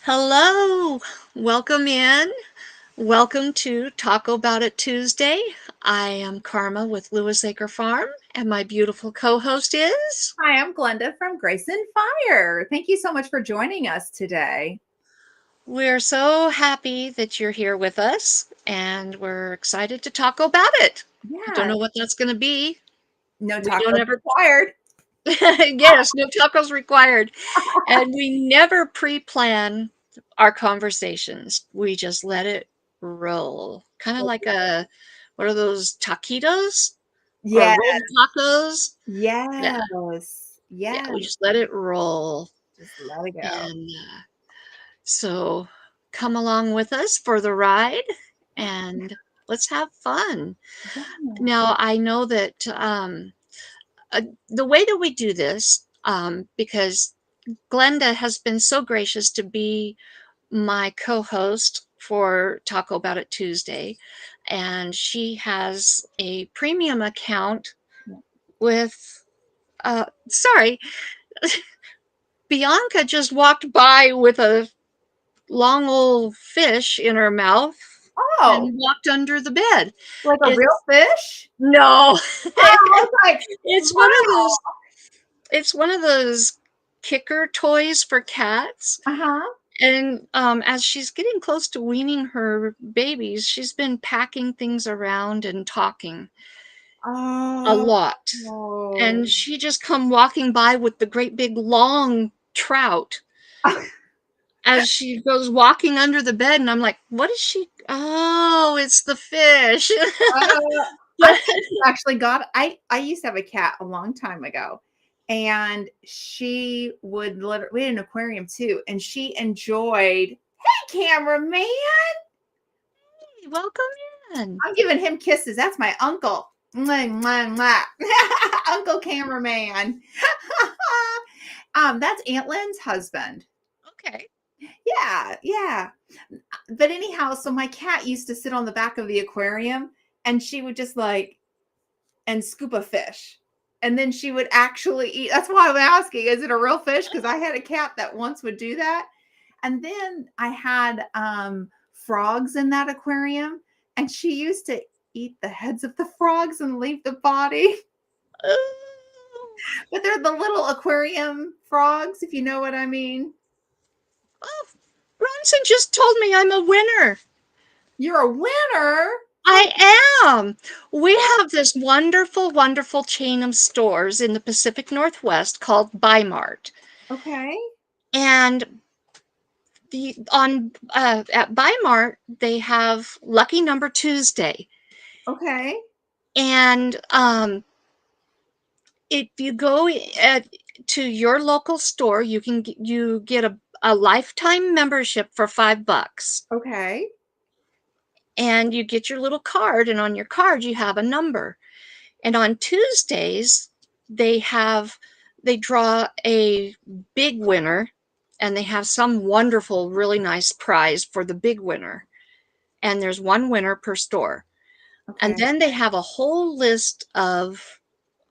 Hello, welcome in. Welcome to Taco About It Tuesday. I am Karma with Lewis Acre Farm, and my beautiful co host is. Hi, I'm Glenda from Grace and Fire. Thank you so much for joining us today. We're so happy that you're here with us, and we're excited to talk about it. Don't Yeah, know what that's going to be. no We don't tacos ever, required. yes, no tacos required. And we never pre plan our conversations, we just let it roll. Kind of like what are those taquitos or Yeah, rolled tacos? Yeah, yes, yeah, yeah. we just let it roll. Just let it go. And so come along with us for the ride and let's have fun. Yeah. Now, I know that the way that we do this, because Glenda has been so gracious to be my co-host for Taco About It Tuesday, and she has a premium account with sorry, Bianca just walked by with a long old fish in her mouth Oh, and walked under the bed. like a real It's fish? no, Oh, I was like, it's one of wow. those it's one of those kicker toys for cats. Uh-huh. And as she's getting close to weaning her babies, she's been packing things around and talking a Oh, lot. And she just come walking by with the great big long trout as she goes walking under the bed. And I'm like, what is she? Oh, it's the fish. I actually got I used to have a cat a long time ago, and she would we had an aquarium too, and she enjoyed, "Hey, cameraman." Welcome in. I'm giving him kisses. That's my uncle. Mwah, mwah, mwah. Uncle cameraman. That's Aunt Lynn's husband. Okay. Yeah, yeah. But anyhow, so my cat used to sit on the back of the aquarium, and she would just like and scoop a fish. And then she would actually eat. That's why I'm asking, is it a real fish? Because I had a cat that once would do that. And then I had frogs in that aquarium, and she used to eat the heads of the frogs and leave the body. Oh, But they're the little aquarium frogs, if you know what I mean. oh, Bronson just told me I'm a winner. You're a winner. Oh, I am. We have this wonderful, wonderful chain of stores in the Pacific Northwest called Bimart. okay. And the on at Bimart they have Lucky Number Tuesday. Okay. And if you go to your local store, you get a lifetime membership for $5. Okay. And you get your little card, and on your card you have a number. And on Tuesdays, they have they draw a big winner, and they have some wonderful, really nice prize for the big winner. And there's one winner per store. And Okay. then they have a whole list of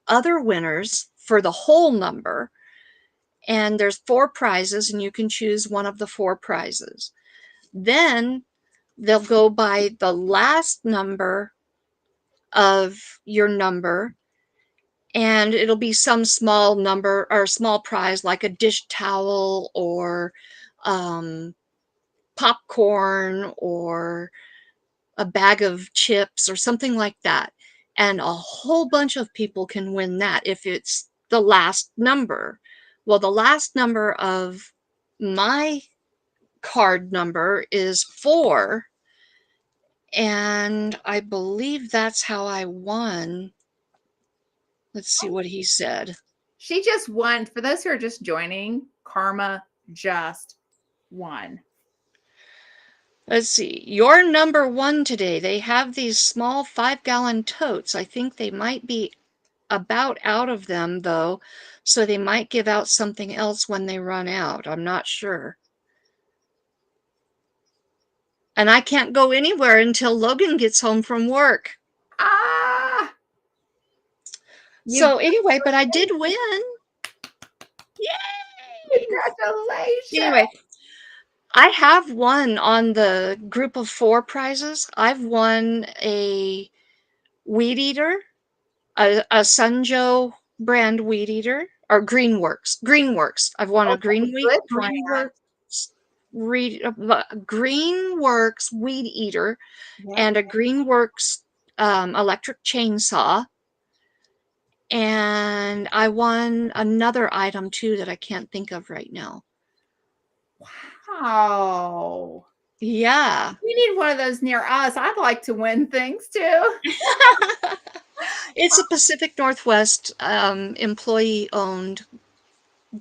other winners for the whole number. And there's four prizes, and you can choose one of the four prizes. Then they'll go by the last number of your number, and it'll be some small number or small prize like a dish towel or um, popcorn or a bag of chips or something like that. And a whole bunch of people can win that if it's the last number. Well, the last number of my card number is 4, and I believe that's how I won. Let's see what he said. She just won. For those who are just joining, Karma just won. Let's see. You're number 1 today. They have these small 5-gallon totes. I think they might be about out of them, though, so they might give out something else when they run out. I'm not sure. And I can't go anywhere until Logan gets home from work. Ah, you So anyway, but I did win. Yay! congratulations. Anyway, I have won on the group of 4 prizes. I've won a weed eater, a Sunjoe brand weed eater, or Greenworks. Greenworks. I've won a Good brand. Greenworks Greenworks weed eater Yep. and a Greenworks electric chainsaw. And I won another item too that I can't think of right now. Wow. Yeah. We need one of those near us. I'd like to win things too. It's a Pacific Northwest employee owned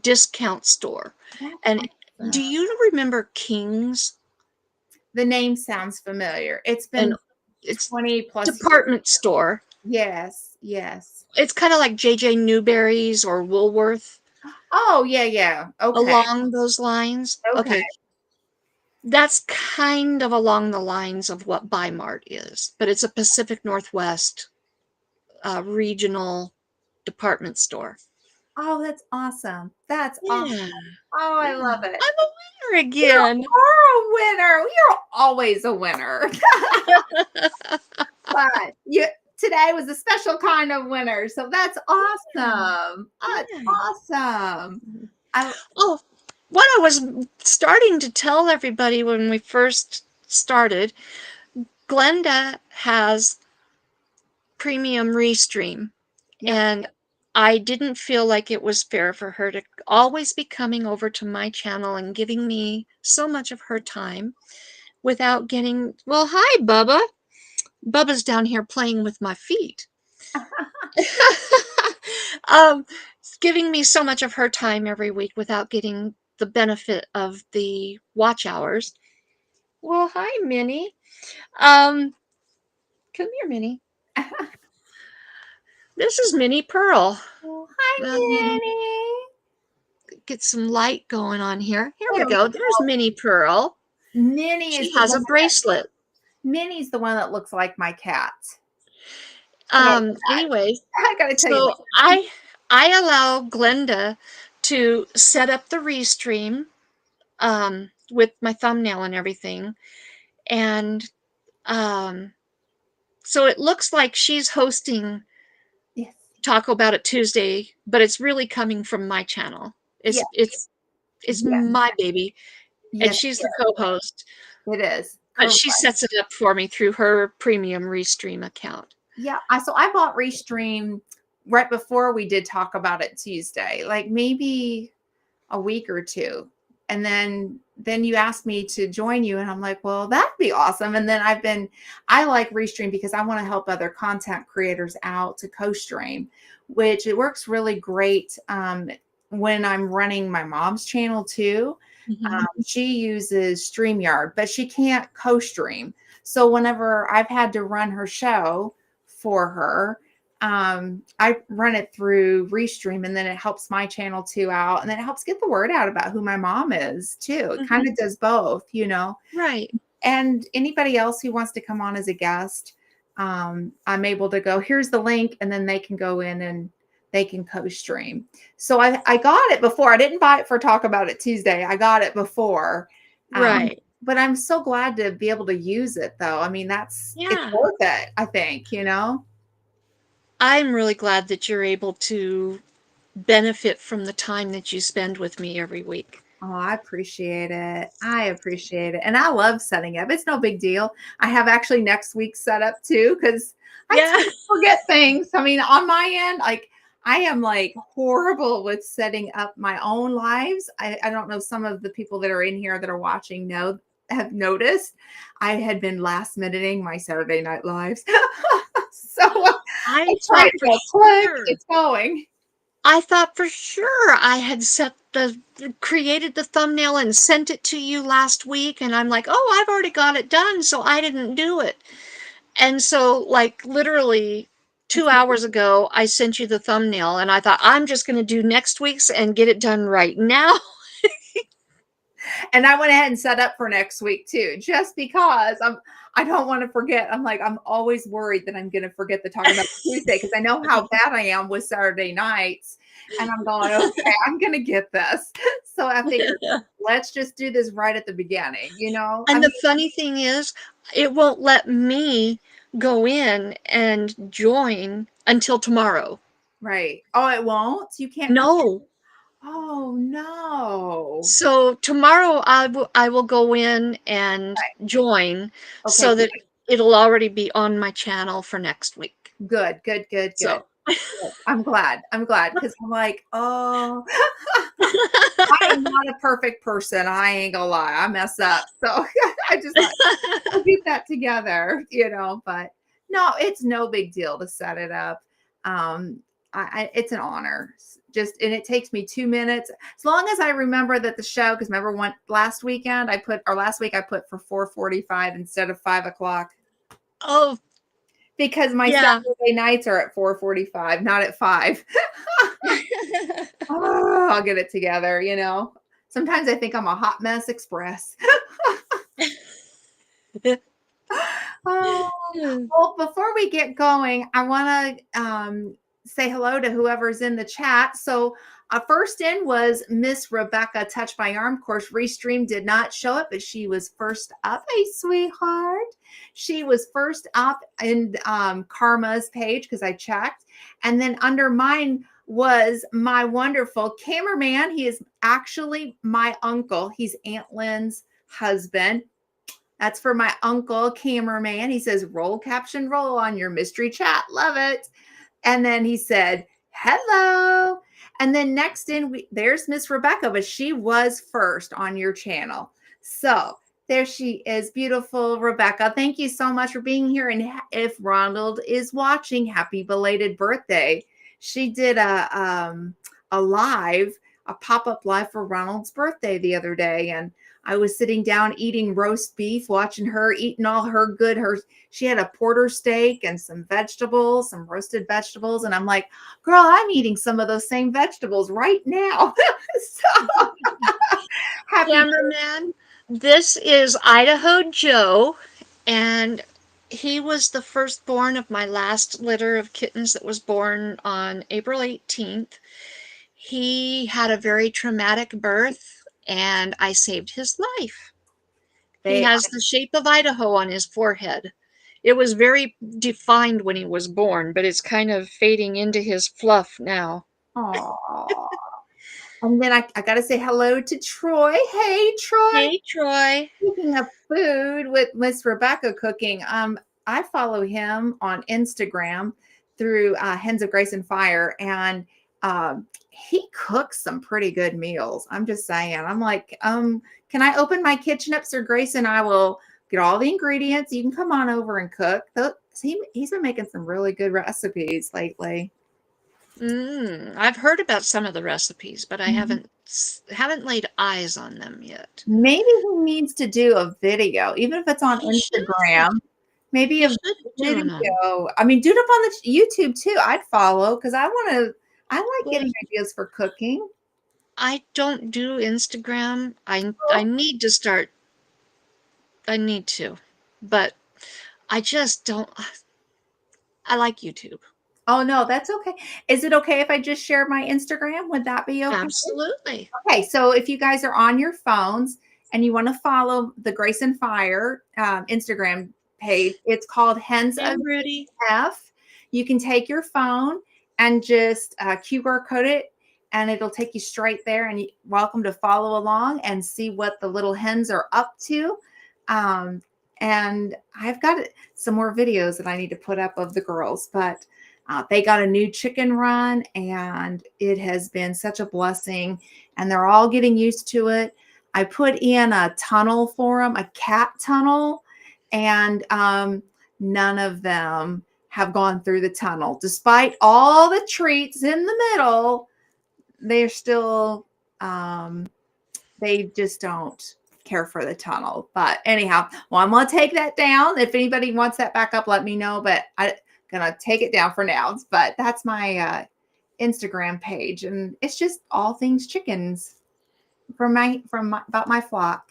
discount store. That's And do awesome. you remember King's? The name sounds familiar. It's And been it's 20 plus years. department store. Yes, yes. It's kind of like JJ Newberry's or Woolworth, Oh, yeah, yeah. Okay, along those lines. okay. Okay, that's kind of along the lines of what Mart is, but it's a Pacific Northwest regional department store. Oh, that's awesome. That's awesome. Yeah, Oh, I yeah. love it. I'm a winner You again. are a winner. You're always a winner. But today was a special kind of winner. So that's awesome. That's Yeah. awesome. I Oh, what I was starting to tell everybody when we first started, Glenda has premium restream, Yep. and I didn't feel like it was fair for her to always be coming over to my channel and giving me so much of her time without getting, well, hi, Bubba. Bubba's down here playing with my feet. um, giving me so much of her time every week without getting the benefit of the watch hours. Well, hi, Minnie. Um, come here, Minnie. This is Minnie Pearl. Oh, hi, Um, Minnie. get some light going on here. Here we There we go. There's go. Minnie Pearl. Minnie is She the has one. a bracelet. Minnie's the one that looks like my cat. Can I Anyways, I gotta tell you, so I allow Glenda to set up the restream with my thumbnail and everything. And um so it looks like she's hosting yes, Talk About It Tuesday, but it's really coming from my channel. yes, It's yes, my baby, and yes, she's the co-host, it is. but Correct. she sets it up for me through her premium restream account. Yeah, I bought Restream right before we did Talk About It Tuesday, like maybe a week or two. And then you asked me to join you and I'm like, well, that'd be awesome. And then I like Restream because I want to help other content creators out to co-stream, which it works really great when I'm running my mom's channel too. Mhm. She uses StreamYard, but she can't co-stream. So whenever I've had to run her show for her, I run it through Restream, and then it helps my channel too out, and then it helps get the word out about who my mom is too. It kind Mhm. of does both, you know. Right. And anybody else who wants to come on as a guest, I'm able to go, here's the link, and then they can go in and they can co-stream. So I got it before. I didn't buy it for Talk About It Tuesday. I got it before. Right. But I'm so glad to be able to use it though. I mean, it's Yeah. worth it, I think, you know. I'm really glad that you're able to benefit from the time that you spend with me every week. Oh, I appreciate it. I appreciate it. And I love setting up. It's no big deal. I have actually next week set up too because I Yeah. tend to forget things. I mean, on my end, like I am like horrible with setting up my own lives. I don't know, some of the people that are in here that are watching have noticed I had been last minuting my Saturday night lives. So I I try thought to for go click, sure. it's going. I thought for sure I had created the thumbnail and sent it to you last week, and I'm like, "Oh, I've already got it done, so I didn't do it." And so, like, literally It's 2 hours ago, I sent you the thumbnail, and I thought, "I'm just gonna do next week's and get it done right now." And I went ahead and set up for next week too, just because I don't want to forget. I'm always worried that I'm going to forget to talk about Tuesday because I know how bad I am with Saturday nights. And I'm going, okay, I'm going to get this. So I figured, let's just do this right at the beginning, you know? I And mean, the funny thing is, it won't let me go in and join until tomorrow. right. Oh, it won't? You can't come. No. Oh, no. So tomorrow I will go in and join Okay, so that it'll already be on my channel for next week. good, good, good, good. So Good. I'm glad. I'm glad because I'm like, oh, I am not a perfect person. I ain't gonna lie. I mess up. So I just like, we'll get that together, you know, but no, it's no big deal to set it up. Um, it's an honor. Just and it takes me 2 minutes as long as I remember that the show. Because remember, one last weekend last week I put for 4:45 instead of 5 o'clock oh, because my yeah. Saturday nights are at 4:45, not at 5. Oh, I'll get it together. You know, sometimes I think I'm a hot mess express. Oh, well, before we get going, I want to say hello to whoever's in the chat. So, first in was Miss Rebecca Touch My Arm. Of course, Restream did not show it, but she was first up. Hey, sweetheart. She was first up in Karma's page because I checked. And then under mine was my wonderful cameraman. He is actually my uncle. He's Aunt Lynn's husband. That's for my uncle cameraman. He says, roll caption roll on your mystery chat. Love it. And then he said, hello. And then next in, there's Miss Rebecca, but she was first on your channel. So there she is, beautiful Rebecca. Thank you so much for being here. And if Ronald is watching, happy belated birthday. She did a live, a pop-up live for Ronald's birthday the other day. And I was sitting down eating roast beef, watching her eating all her she had a porter steak and some vegetables, some roasted vegetables. And I'm like, girl, I'm eating some of those same vegetables right now. So happy. Cameraman, this is Idaho Joe, and he was the firstborn of my last litter of kittens that was born on April 18th. He had a very traumatic birth, and I saved his life. He They, has the shape of Idaho on his forehead. It was very defined when he was born, but it's kind of fading into his fluff now. oh, and then I got to say hello to Troy. Hey, Troy. Hey, Troy. Speaking of food with Miss Rebecca cooking, I follow him on Instagram through Hens of Grace and Fire, and he cooks some pretty good meals. I'm just saying. I'm like, can I open my kitchen up, Sir Grace, and I will get all the ingredients. You can come on over and cook. He's been making some really good recipes lately. I've heard about some of the recipes, but I Mhm. haven't laid eyes on them yet. Maybe he needs to do a video, even if it's on He should. Instagram. Maybe He a should be doing them. video. I mean, do it up on the YouTube too. I'd follow because I like Well, getting ideas for cooking. I don't do Instagram. I need to start. I need to, but I just don't. I like YouTube. Oh no, that's okay. Is it okay if I just share my Instagram? Would that be okay? Absolutely. Okay, so if you guys are on your phones and you want to follow the Grace and Fire Instagram page, it's called Hens Hey, of Rudy. F. You can take your phone and just QR code it, and it'll take you straight there. And you're welcome to follow along and see what the little hens are up to. Um, and I've got some more videos that I need to put up of the girls, but they got a new chicken run, and it has been such a blessing. And they're all getting used to it. I put in a tunnel for them, a cat tunnel, and none of them have gone through the tunnel. Despite all the treats in the middle, they're still, they just don't care for the tunnel. But anyhow, well, I'm going to take that down. If anybody wants that back up, let me know. But I'm going to take it down for now. But that's my Instagram page. And it's just all things chickens about my flock.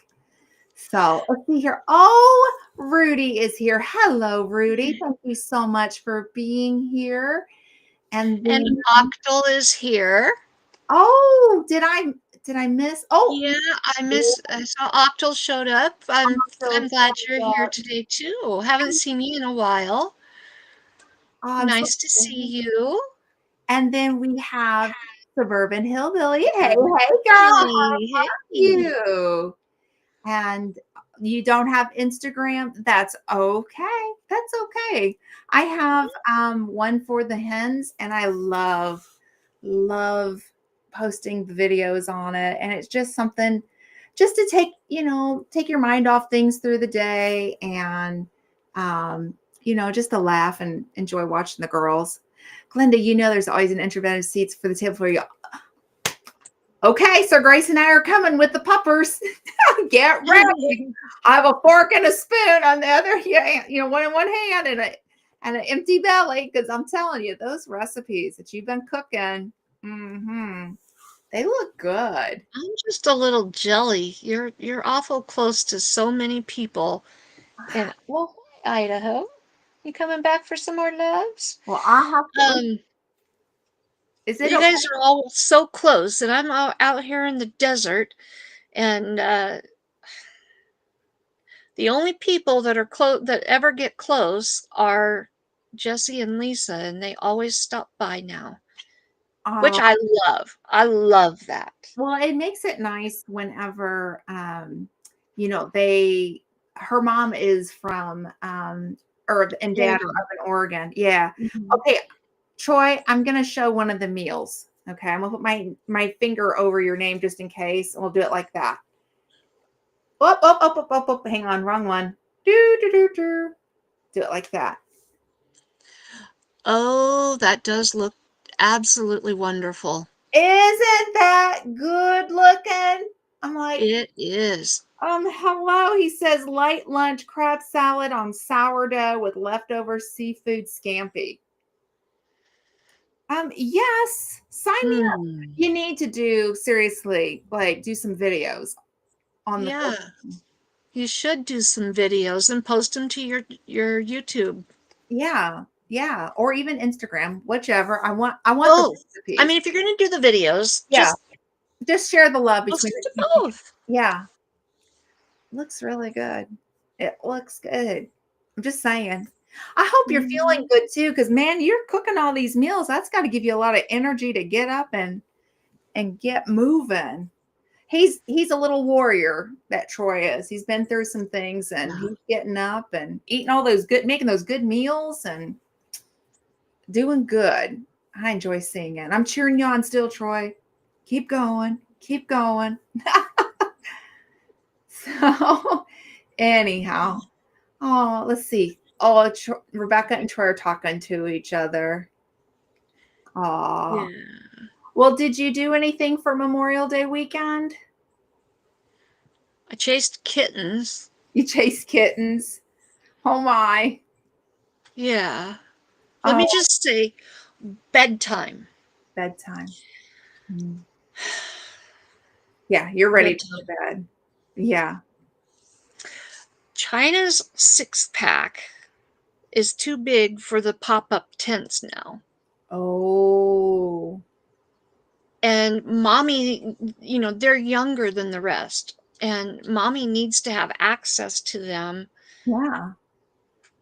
So let's see here. Oh, Rudy is here. Hello, Rudy. Thank you so much for being here. And And then Octal is here. oh, did I miss? Oh, Yeah, I saw Octal showed up. so I'm glad you're here sorry. today too. Haven't seen you in a while. Oh, I'm so Nice to see sorry. you. And then we have Suburban Hillbilly. Hey, Urban hey, girl, how Hillbilly. are Hey. you? And you don't have Instagram? That's okay. That's okay. I have one for the hens, and I love posting the videos on it. And it's just something just to take your mind off things through the day and just to laugh and enjoy watching the girls. Glenda, there's always an introverted seats for the table for you. Okay, so Grace and I are coming with the puppers. Get ready. I have a fork and a spoon on the other hand, one in one hand and an empty belly. Because I'm telling you, those recipes that you've been cooking, they look good. I'm just a little jelly. You're awful close to so many people. And well, hi, Idaho. You coming back for some more loves? Well, I have to. Um, Is it you okay? guys are all so close, and I'm out here in the desert, and the only people that are close that ever get close are Jesse and Lisa, and they always stop by now, which Uh, I love. I love that. well, it makes it nice whenever, they, her mom is from, and dad are Oregon. up in Oregon. Yeah. Mhm. Okay, Troy, I'm gonna show one of the meals. Okay, I'm gonna put my finger over your name just in case, and we'll do it like that. Up, up, up, up, up, up. Hang on, wrong one. Do do do do. Do it like that. Oh, that does look absolutely wonderful. Isn't that good looking? I'm like, It is. hello. He says light lunch crab salad on sourdough with leftover seafood scampi. Yes, sign me up. Hmm. You need to seriously, like do some videos on the Yeah. You should do some videos and post them to your YouTube. yeah, yeah, or even Instagram, whichever. I want the Both. I recipes. mean, if you're going to do the videos, Yeah, just share the love post between them the to two people. both. Yeah, looks really good. It looks good. I'm just saying. I hope you're feeling Mhm. good too, because man, you're cooking all these meals. That's got to give you a lot of energy to get up and get moving. He's a little warrior, that Troy is. He's been through some things and Yeah. he's getting up and eating all those good, making those good meals and doing good. I enjoy seeing it. I'm cheering you on still, Troy. Keep going. Keep going. So, anyhow, oh, let's see. Oh, Rebecca and Troy are talking to each other. Oh, Yeah. well, did you do anything for Memorial Day weekend? I chased kittens. You chased kittens. Oh my. Yeah. Let Oh, me just say bedtime. bedtime. Mm. Yeah, you're ready to go to Bedtime. bed. Yeah. China's six pack is too big for the pop up tents now. Oh, And mommy, they're younger than the rest. And mommy needs to have access to them yeah.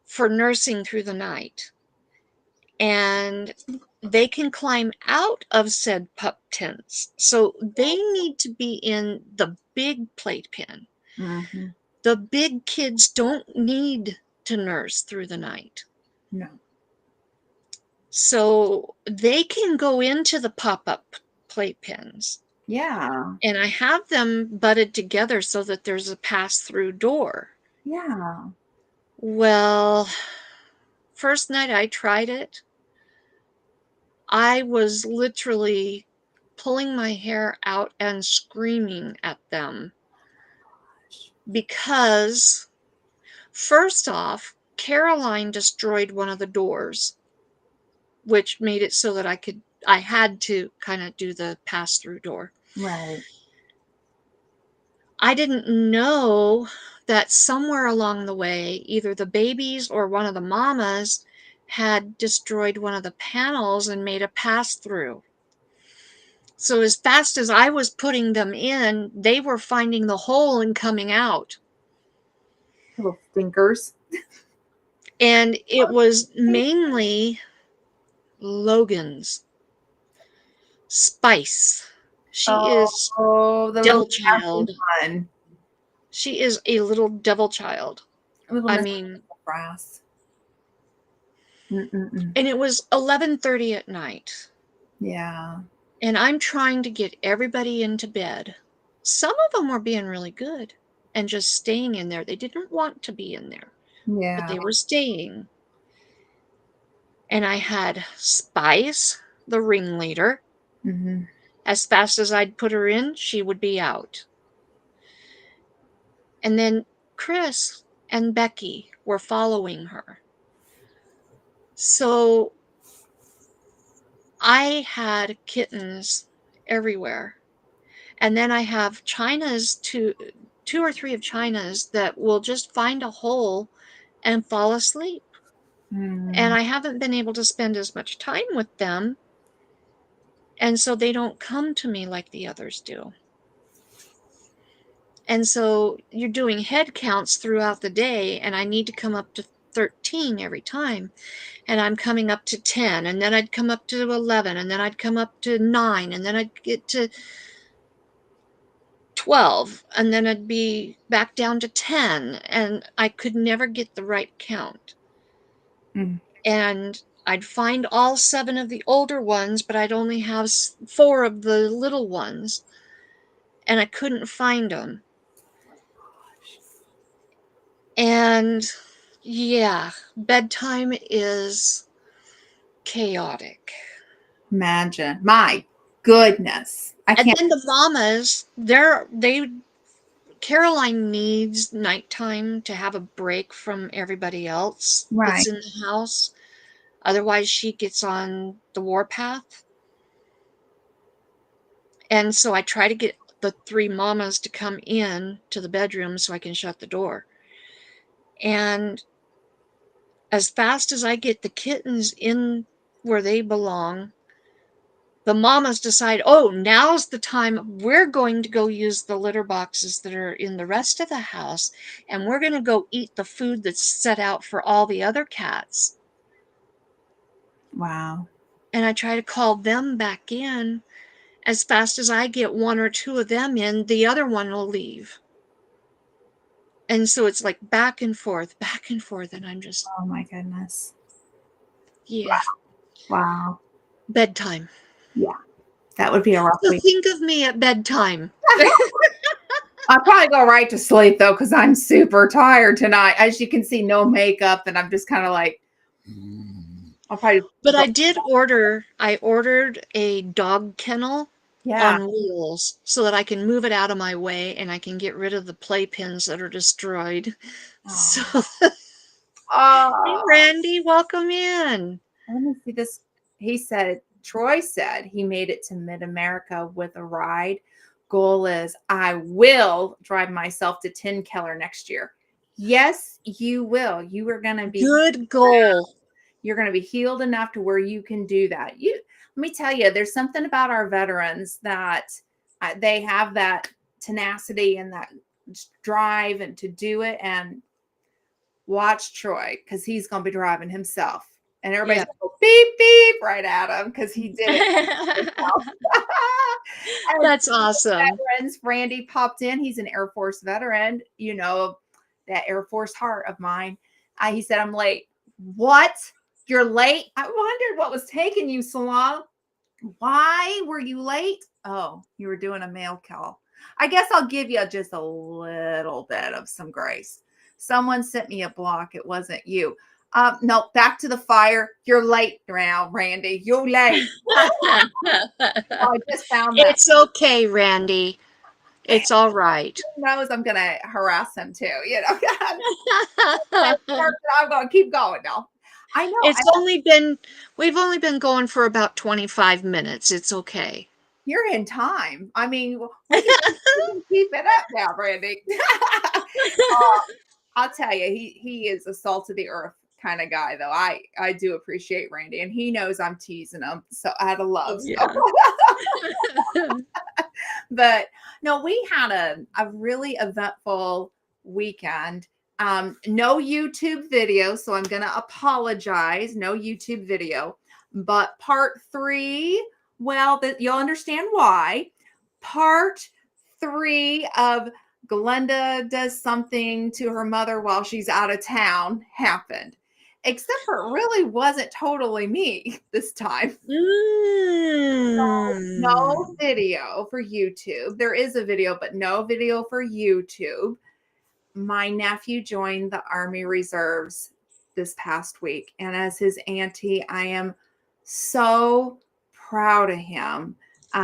for nursing through the night. And they can climb out of said pup tents. So they need to be in the big plate pen. Hmm. The big kids don't need to nurse through the night. No. So they can go into the pop up plate pens. Yeah. And I have them butted together so that there's a pass through door. Yeah. Well, first night I tried it, I was literally pulling my hair out and screaming at them because, first off, Caroline destroyed one of the doors, which made it so that I had to kind of do the pass through door. Right. I didn't know that somewhere along the way, either the babies or one of the mamas had destroyed one of the panels and made a pass through. So as fast as I was putting them in, they were finding the hole and coming out. Little stinkers. And it was mainly Logan's Spice. She is Oh, the little devil child. one. She is a little devil child. Little I Miss mean, Brass. Mm-mm-mm. and it was 11:30 at night. Yeah. And I'm trying to get everybody into bed. Some of them were being really good and just staying in there. They didn't want to be in there, but Yeah. they were staying. And I had Spice, the ringleader. Mm-hmm. As fast as I'd put her in, she would be out. And then Chris and Becky were following her. So I had kittens everywhere. And then I have China's two or three of China's that will just find a hole and fall asleep. And Mm. I haven't been able to spend as much time with them. And so they don't come to me like the others do. And so you're doing head counts throughout the day, and I need to come up to 13 every time. And I'm coming up to 10, and then I'd come up to 11, and then I'd come up to 9, and then I'd get to 12, and then I'd be back down to 10, and I could never get the right count. Mm. And I'd find all 7 of the older ones, but I'd only have 4 of the little ones, and I couldn't find them. And yeah, bedtime is chaotic. Imagine. My goodness. I And can't. then the mamas, Caroline needs nighttime to have a break from everybody else that's Right. in the house. Otherwise, she gets on the warpath. And so I try to get the 3 mamas to come in to the bedroom so I can shut the door. And as fast as I get the kittens in where they belong, the mamas decide, oh, now's the time we're going to go use the litter boxes that are in the rest of the house, and we're going to go eat the food that's set out for all the other cats. Wow. And I try to call them back in. As fast as I get 1 or 2 of them in, the other one will leave. And so it's like back and forth, and I'm just, Oh my goodness. yeah, Wow. bedtime. Yeah. That would be a rough So week. think of me at bedtime. I'll probably go right to sleep though, because I'm super tired tonight. As you can see, no makeup, and I'm just kind of like, I'll probably But go. I ordered a dog kennel Yeah. on wheels so that I can move it out of my way and I can get rid of the playpens that are destroyed. So, Oh. hey, Oh. Randy, welcome in. Let me see this. Troy said he made it to Mid America with a ride. Goal is I will drive myself to Tin Keller next year. Yes, you will. You are going to be Good goal. you're going to be healed enough to where you can do that. Let me tell you, there's something about our veterans that they have that tenacity and that drive and to do it. And watch Troy because he's going to be driving himself. And everybody's Yeah. going to go beep, beep right at him because he did it. And That's awesome. veterans, Randy popped in. He's an Air Force veteran, that Air Force heart of mine. He said, I'm late. What? You're late? I wondered what was taking you so long. Why were you late? Oh, you were doing a mail call. I guess I'll give you just a little bit of some grace. Someone sent me a block. It wasn't you. No, back to the fire. You're late now, Randy. You're late. I just found that. It's okay, Randy. It's all right. Who knows I'm going to harass him too. I'm going to keep going now. I know. It's only been we've only been going for about 25 minutes. It's okay. You're in time. I mean, we can keep it up now, Randy. I'll tell you, he is a salt of the earth. kind of guy, though. I do appreciate Randy, and he knows I'm teasing him, so out of Oh, love. So. yeah. But no, we had a really eventful weekend. No YouTube video, so I'm going to apologize. No YouTube video. But part 3, well, that you'll understand why. Part 3 of Glenda does something to her mother while she's out of town happened. Except for it really wasn't totally me this time. No Mm. video for YouTube. There is a video, but no video for YouTube. My nephew joined the Army Reserves this past week. And as his auntie, I am so proud of him. You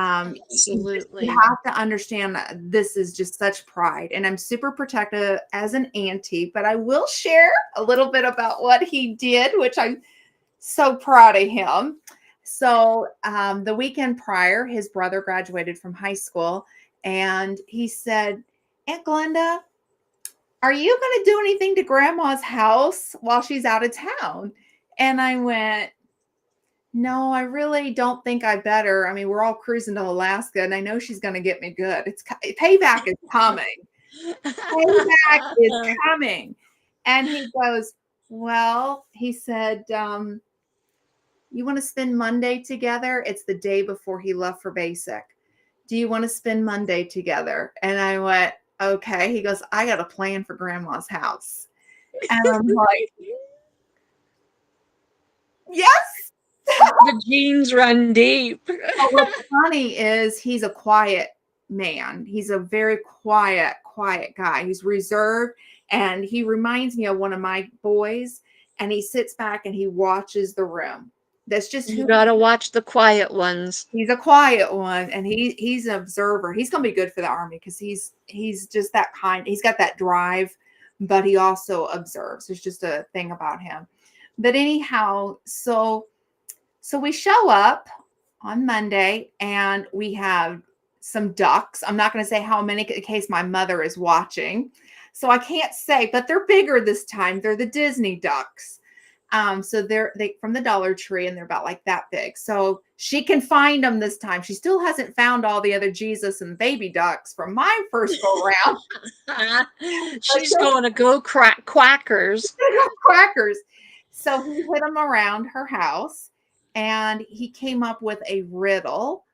Absolutely. have to understand that this is just such pride. And I'm super protective as an auntie, but I will share a little bit about what he did, which I'm so proud of him. So the weekend prior, his brother graduated from high school, and he said, Aunt Glenda, are you going to do anything to grandma's house while she's out of town? And I went, no, I really don't think I better. I mean, we're all cruising to Alaska, and I know she's going to get me good. Payback is coming. Payback is coming. And he goes, well, he said, you want to spend Monday together? It's the day before he left for basic. Do you want to spend Monday together? And I went, okay. He goes, I got a plan for grandma's house. And I'm like, yes. The genes run deep. But what's funny is he's a quiet man. He's a very quiet guy. He's reserved, and he reminds me of one of my boys, and he sits back and he watches the room. That's just You who gotta watch the quiet ones. he's a quiet one, and he's an observer. He's gonna be good for the Army because he's just that kind. He's got that drive, but he also observes. There's just a thing about him. But anyhow, so we show up on Monday, and we have some ducks. I'm not going to say how many in case my mother is watching, so I can't say. But they're bigger this time. They're the Disney ducks. So they from the Dollar Tree, and they're about like that big. So she can find them this time. She still hasn't found all the other Jesus and baby ducks from my first go round. She's going to go quackers. Crackers. So he hid them around her house, and he came up with a riddle.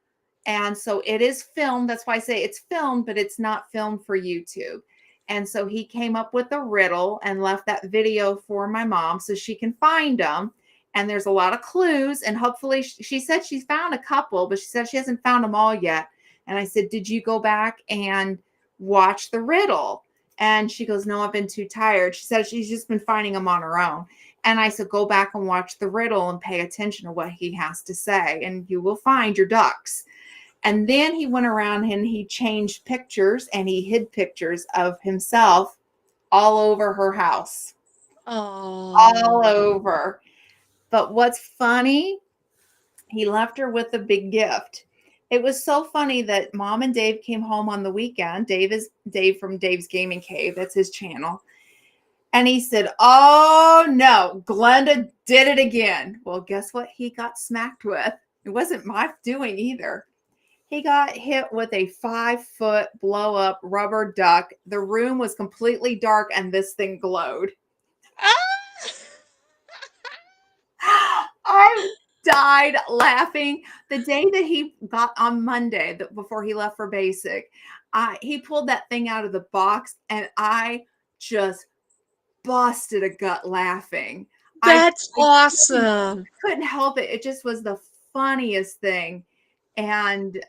And so it is filmed. That's why I say it's filmed, but it's not filmed for YouTube. And so he came up with a riddle and left that video for my mom so she can find them. And there's a lot of clues. And hopefully, she said she's found a couple, but she said she hasn't found them all yet. And I said, did you go back and watch the riddle? And she goes, no, I've been too tired. She said she's just been finding them on her own. And I said, go back and watch the riddle and pay attention to what he has to say, and you will find your ducks. And then he went around and he changed pictures, and he hid pictures of himself all over her house. All Oh, over. But what's funny, he left her with a big gift. It was so funny that Mom and Dave came home on the weekend. Dave is Dave from Dave's Gaming Cave. That's his channel. And he said, oh no, Glenda did it again. Well, guess what he got smacked with? It wasn't my doing either. He got hit with a 5-foot blow up rubber duck. The room was completely dark, and this thing glowed. I died laughing. The day that he got on Monday, before he left for basic, he pulled that thing out of the box, and I just busted a gut laughing. that's I awesome. couldn't help it. It just was the funniest thing. And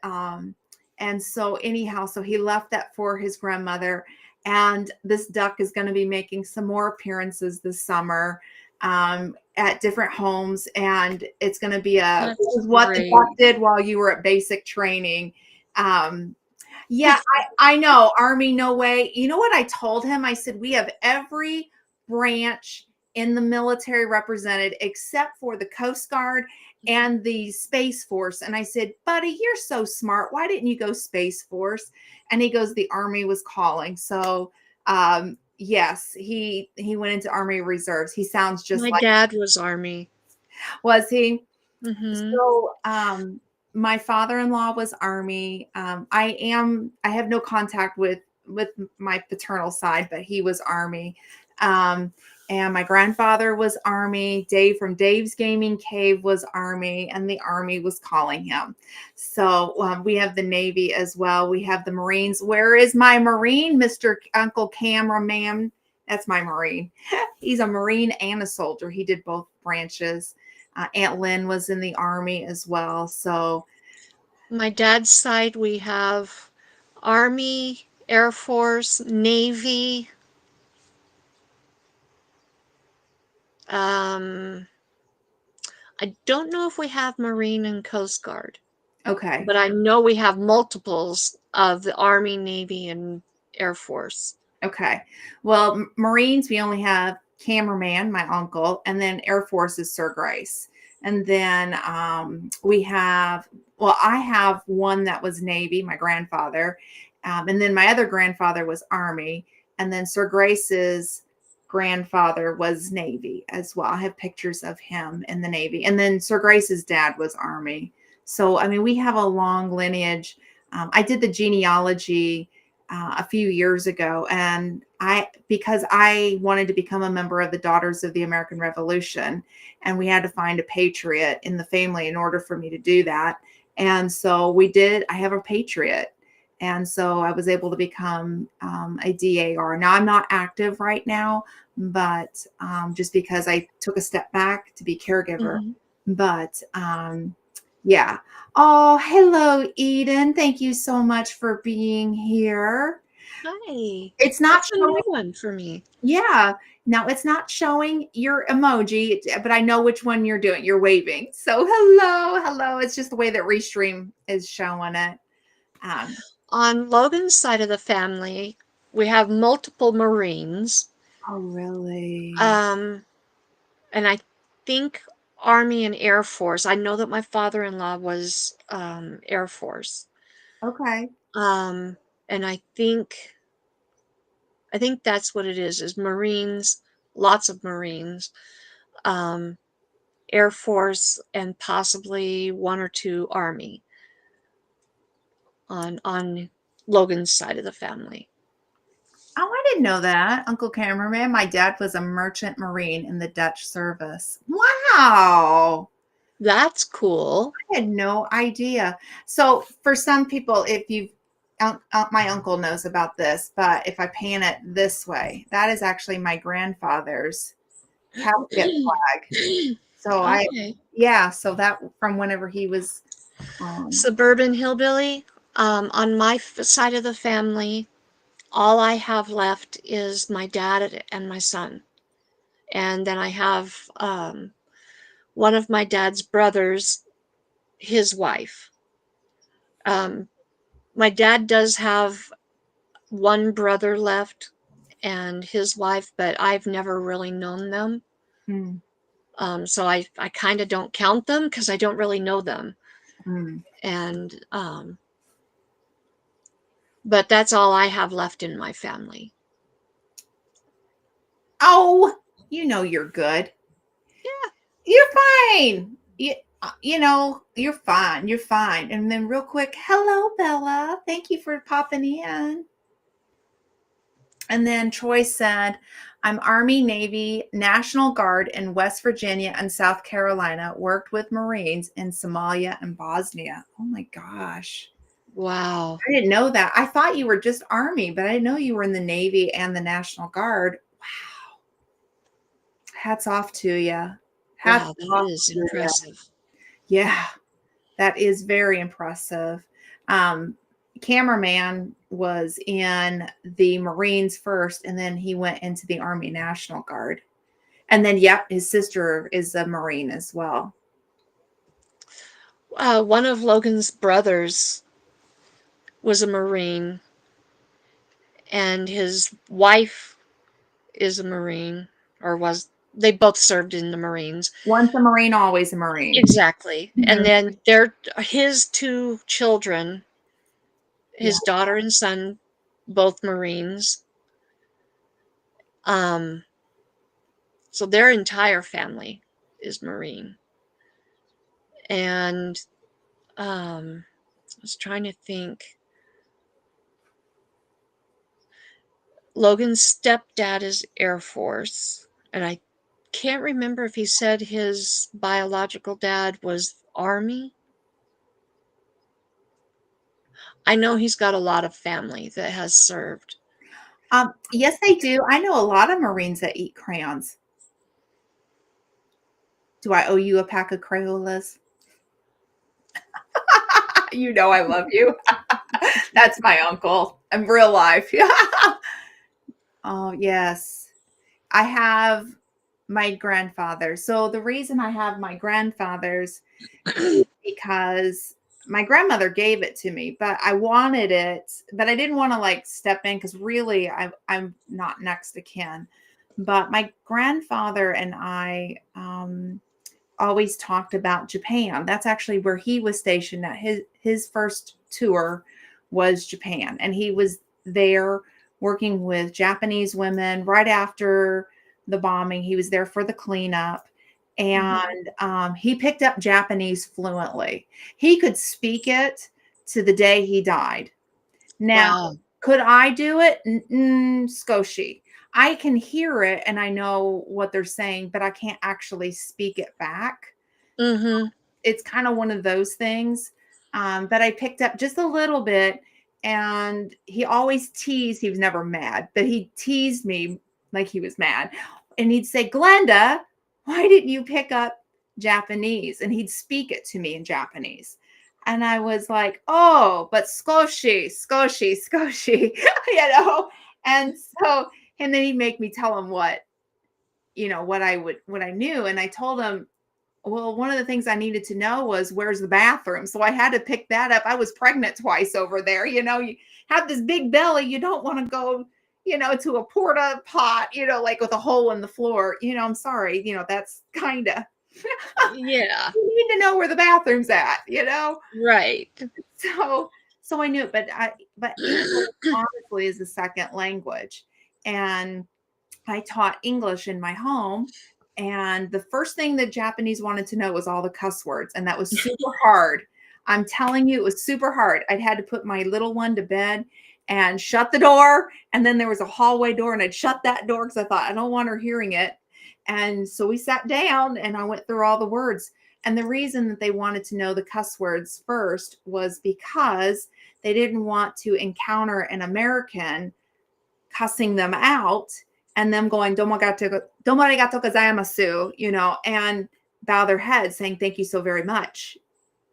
so anyhow, so he left that for his grandmother, and this duck is going to be making some more appearances this summer at different homes, and it's going to be this is what the duck did while you were at basic training. Yeah, I know. Army, no way. You know what I told him? I said, we have every branch in the military represented except for the Coast Guard and the Space Force. And I said, buddy, you're so smart. Why didn't you go Space Force? And he goes, the Army was calling. So, Yes, he went into Army Reserves. He sounds just My like dad was Army. was he? Mhm. So, my father-in-law was Army. I have no contact with my paternal side, but he was Army. Um, and my grandfather was Army. Dave from Dave's Gaming Cave was Army, and the Army was calling him. So we have the Navy as well. We have the Marines. Where is my Marine, Mister Uncle Cameraman? That's my Marine. He's a Marine and a soldier. He did both branches. Aunt Lynn was in the Army as well. So, My dad's side, we have Army, Air Force, Navy, um, I don't know if we have Marine and Coast Guard, okay. but I know we have multiples of the Army, Navy, and Air Force. Okay. Well, Marines, we only have Cameraman, my uncle, and then Air Force is Sir Grace. And then we have, well, I have one that was Navy, my grandfather. And then my other grandfather was Army. And then Sir Grace's grandfather was Navy as well. I have pictures of him in the Navy. And then Sir Grace's dad was Army. So, I mean, we have a long lineage. I did the genealogy a few years ago, and because I wanted to become a member of the Daughters of the American Revolution, and we had to find a patriot in the family in order for me to do that. And so we did. I have a patriot, and so I was able to become a DAR. Now I'm not active right now, but just because I took a step back to be caregiver. Mhm. But yeah. Oh, hello, Eden. Thank you so much for being here. Hi. It's not That's a new showing. one for me. Yeah. Now it's not showing your emoji, but I know which one you're doing. You're waving. So hello, hello. It's just the way that Restream is showing it. Um, On Logan's side of the family, we have multiple Marines. oh, really? Um, and I think Army and Air Force. I know that my father-in-law was Air Force. Okay. Um, and I think that's what it is Marines, lots of Marines, um, Air Force, and possibly one or two Army on Logan's side of the family. Oh, I didn't know that. Uncle Cameraman, my dad was a merchant marine in the Dutch service. Wow. That's cool. I had no idea. So for some people, if you, my uncle knows about this, but if I pan it this way, that is actually my grandfather's casket flag. So Okay. yeah, so that from whenever he was, Suburban hillbilly. On my side of the family, all I have left is my dad and my son. And then I have one of my dad's brothers, his wife. Um, my dad does have one brother left and his wife, but I've never really known them. mm, So I kind of don't count them because I don't really know them. mm. And but that's all I have left in my family. Oh, you know you're good. Yeah. You're fine. You know, you're fine. You're fine. And then real quick, hello, Bella. Thank you for popping in. And then Troy said, I'm Army, Navy, National Guard in West Virginia and South Carolina, worked with Marines in Somalia and Bosnia. Oh my gosh. Wow. I didn't know that. I thought you were just Army, but I didn't know you were in the Navy and the National Guard. Wow. Hats off to you. Hats Wow, that off is to you. impressive. Yeah, that is very impressive. Um, Cameraman was in the Marines first, and then he went into the Army National Guard. And then, yep, his sister is a Marine as well. One of Logan's brothers was a Marine, and his wife is a Marine, or was, they both served in the Marines. Once a Marine, always a Marine. Exactly. And Mhm. then his two children, Yeah. his daughter and son, both Marines. Um, so their entire family is Marine. And I was trying to think. Logan's stepdad is Air Force, and I can't remember if he said his biological dad was Army. I know he's got a lot of family that has served. Yes, they do. I know a lot of Marines that eat crayons. Do I owe you a pack of Crayolas? You know I love you. That's my uncle. I'm real life. Oh, yes. I have my grandfather. So the reason I have my grandfather's is because my grandmother gave it to me, but I wanted it, but I didn't want to like step in because really I'm not next to kin. But my grandfather and I always talked about Japan. That's actually where he was stationed at. His first tour was Japan, and he was there working with Japanese women right after the bombing. He was there for the cleanup, Mhm. and he picked up Japanese fluently. He could speak it to the day he died. Now, Wow. could I do it? Skoshi. I can hear it and I know what they're saying, but I can't actually speak it back. Mhm. It's kind of one of those things. But I picked up just a little bit, and he always teased. He was never mad, but he teased me like he was mad. And he'd say, Glenda, why didn't you pick up Japanese? And he'd speak it to me in Japanese. And I was like, oh, but skoshi, skoshi, skoshi, you know? And so, and then he'd make me tell him what, what I knew. And I told him, well, one of the things I needed to know was where's the bathroom. So I had to pick that up. I was pregnant twice over there. You have this big belly. You don't want to go, to a porta pot, like with a hole in the floor. I'm sorry. That's kind of, Yeah. you need to know where the bathroom's at. Right. So, so I knew it, but English honestly is the second language. And I taught English in my home. And the first thing that Japanese wanted to know was all the cuss words. And that was super hard. I'm telling you, it was super hard. I'd had to put my little one to bed and shut the door. And then there was a hallway door, and I'd shut that door because I thought, I don't want her hearing it. And so we sat down and I went through all the words. And the reason that they wanted to know the cuss words first was because they didn't want to encounter an American cussing them out and them going domo arigato gozaimasu, and bow their head saying thank you so very much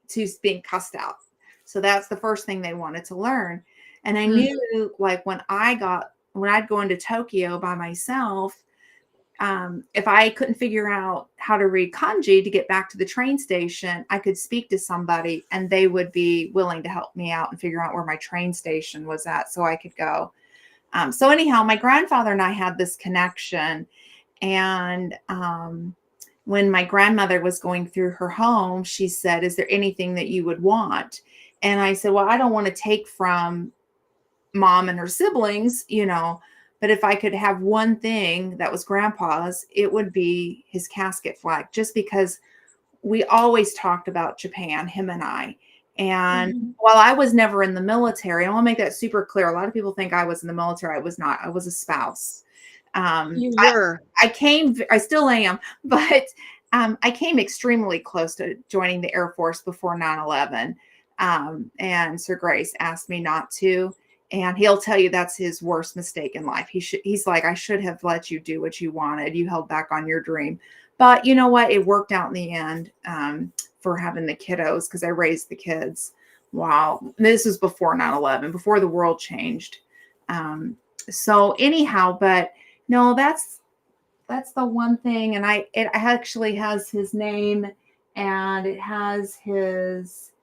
to being cussed out. So that's the first thing they wanted to learn. And I Mm. knew like when I'd go into Tokyo by myself, if I couldn't figure out how to read kanji to get back to the train station, I could speak to somebody and they would be willing to help me out and figure out where my train station was at so I could go. So anyhow, my grandfather and I had this connection. And when my grandmother was going through her home, she said, is there anything that you would want? And I said, well, I don't want to take from mom and her siblings, but if I could have one thing that was grandpa's, it would be his casket flag, just because we always talked about Japan, him and I. And Mhm. while I was never in the military, I want to make that super clear. A lot of people think I was in the military. I was not. I was a spouse. You I, were. I still am, but I came extremely close to joining the Air Force before 9/11. And Sir Grace asked me not to. And he'll tell you that's his worst mistake in life. He's like, I should have let you do what you wanted. You held back on your dream. But you know what? It worked out in the end for having the kiddos because I raised the kids. Wow. This was before 9/11, before the world changed. So anyhow, but no, that's the one thing. And it actually has his name, and it has his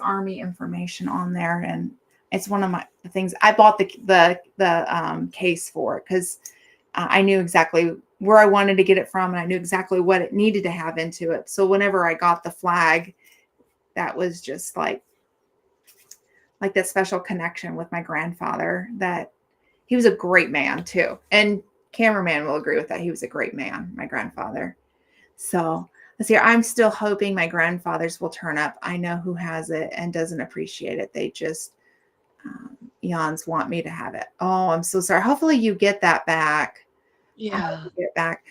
army information on there. And it's one of my things. I bought the case for it because I knew exactly where I wanted to get it from, and I knew exactly what it needed to have into it. So whenever I got the flag, that was just like that special connection with my grandfather. That he was a great man too. And cameraman will agree with that. He was a great man, my grandfather. So let's see. I'm still hoping my grandfathers will turn up. I know who has it and doesn't appreciate it. They just yawns want me to have it. Oh, I'm so sorry. Hopefully you get that back. I hope Yeah. you get back.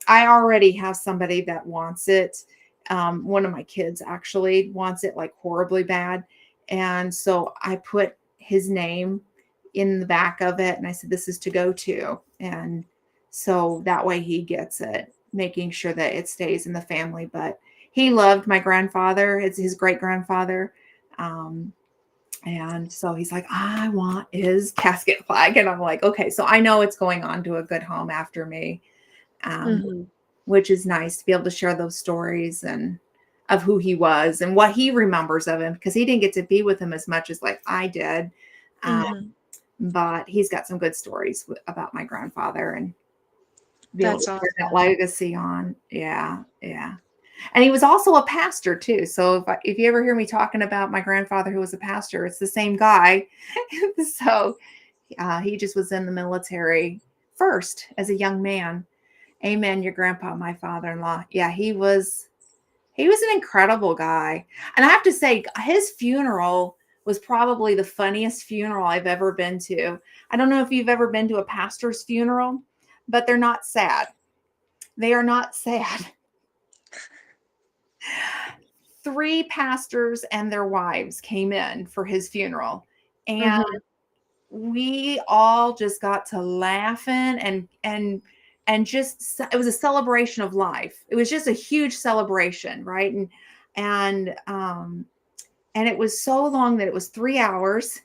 I already have somebody that wants it. One of my kids actually wants it like horribly bad. And so I put his name in the back of it and I said, this is to go to. And so that way he gets it, making sure that it stays in the family. But he loved my grandfather. It's his great grandfather. And so he's like, I want his casket flag. And I'm like, okay, so I know it's going on to a good home after me, um, Mm-hmm. which is nice to be able to share those stories and of who he was and what he remembers of him, because he didn't get to be with him as much as like I did. Um, Mm-hmm. but he's got some good stories about my grandfather and be able to That's share that awesome. legacy on. Yeah. Yeah. And he was also a pastor too. So if you ever hear me talking about my grandfather who was a pastor, it's the same guy. So he just was in the military first as a young man. Amen. Your grandpa, my father-in-law. Yeah, he was an incredible guy. And I have to say, his funeral was probably the funniest funeral I've ever been to. I don't know if you've ever been to a pastor's funeral, but they're not sad. They are not sad. 3 pastors and their wives came in for his funeral. And Mm-hmm. we all just got to laughing and just it was a celebration of life. It was just a huge celebration, right? And it was so long that it was 3 hours,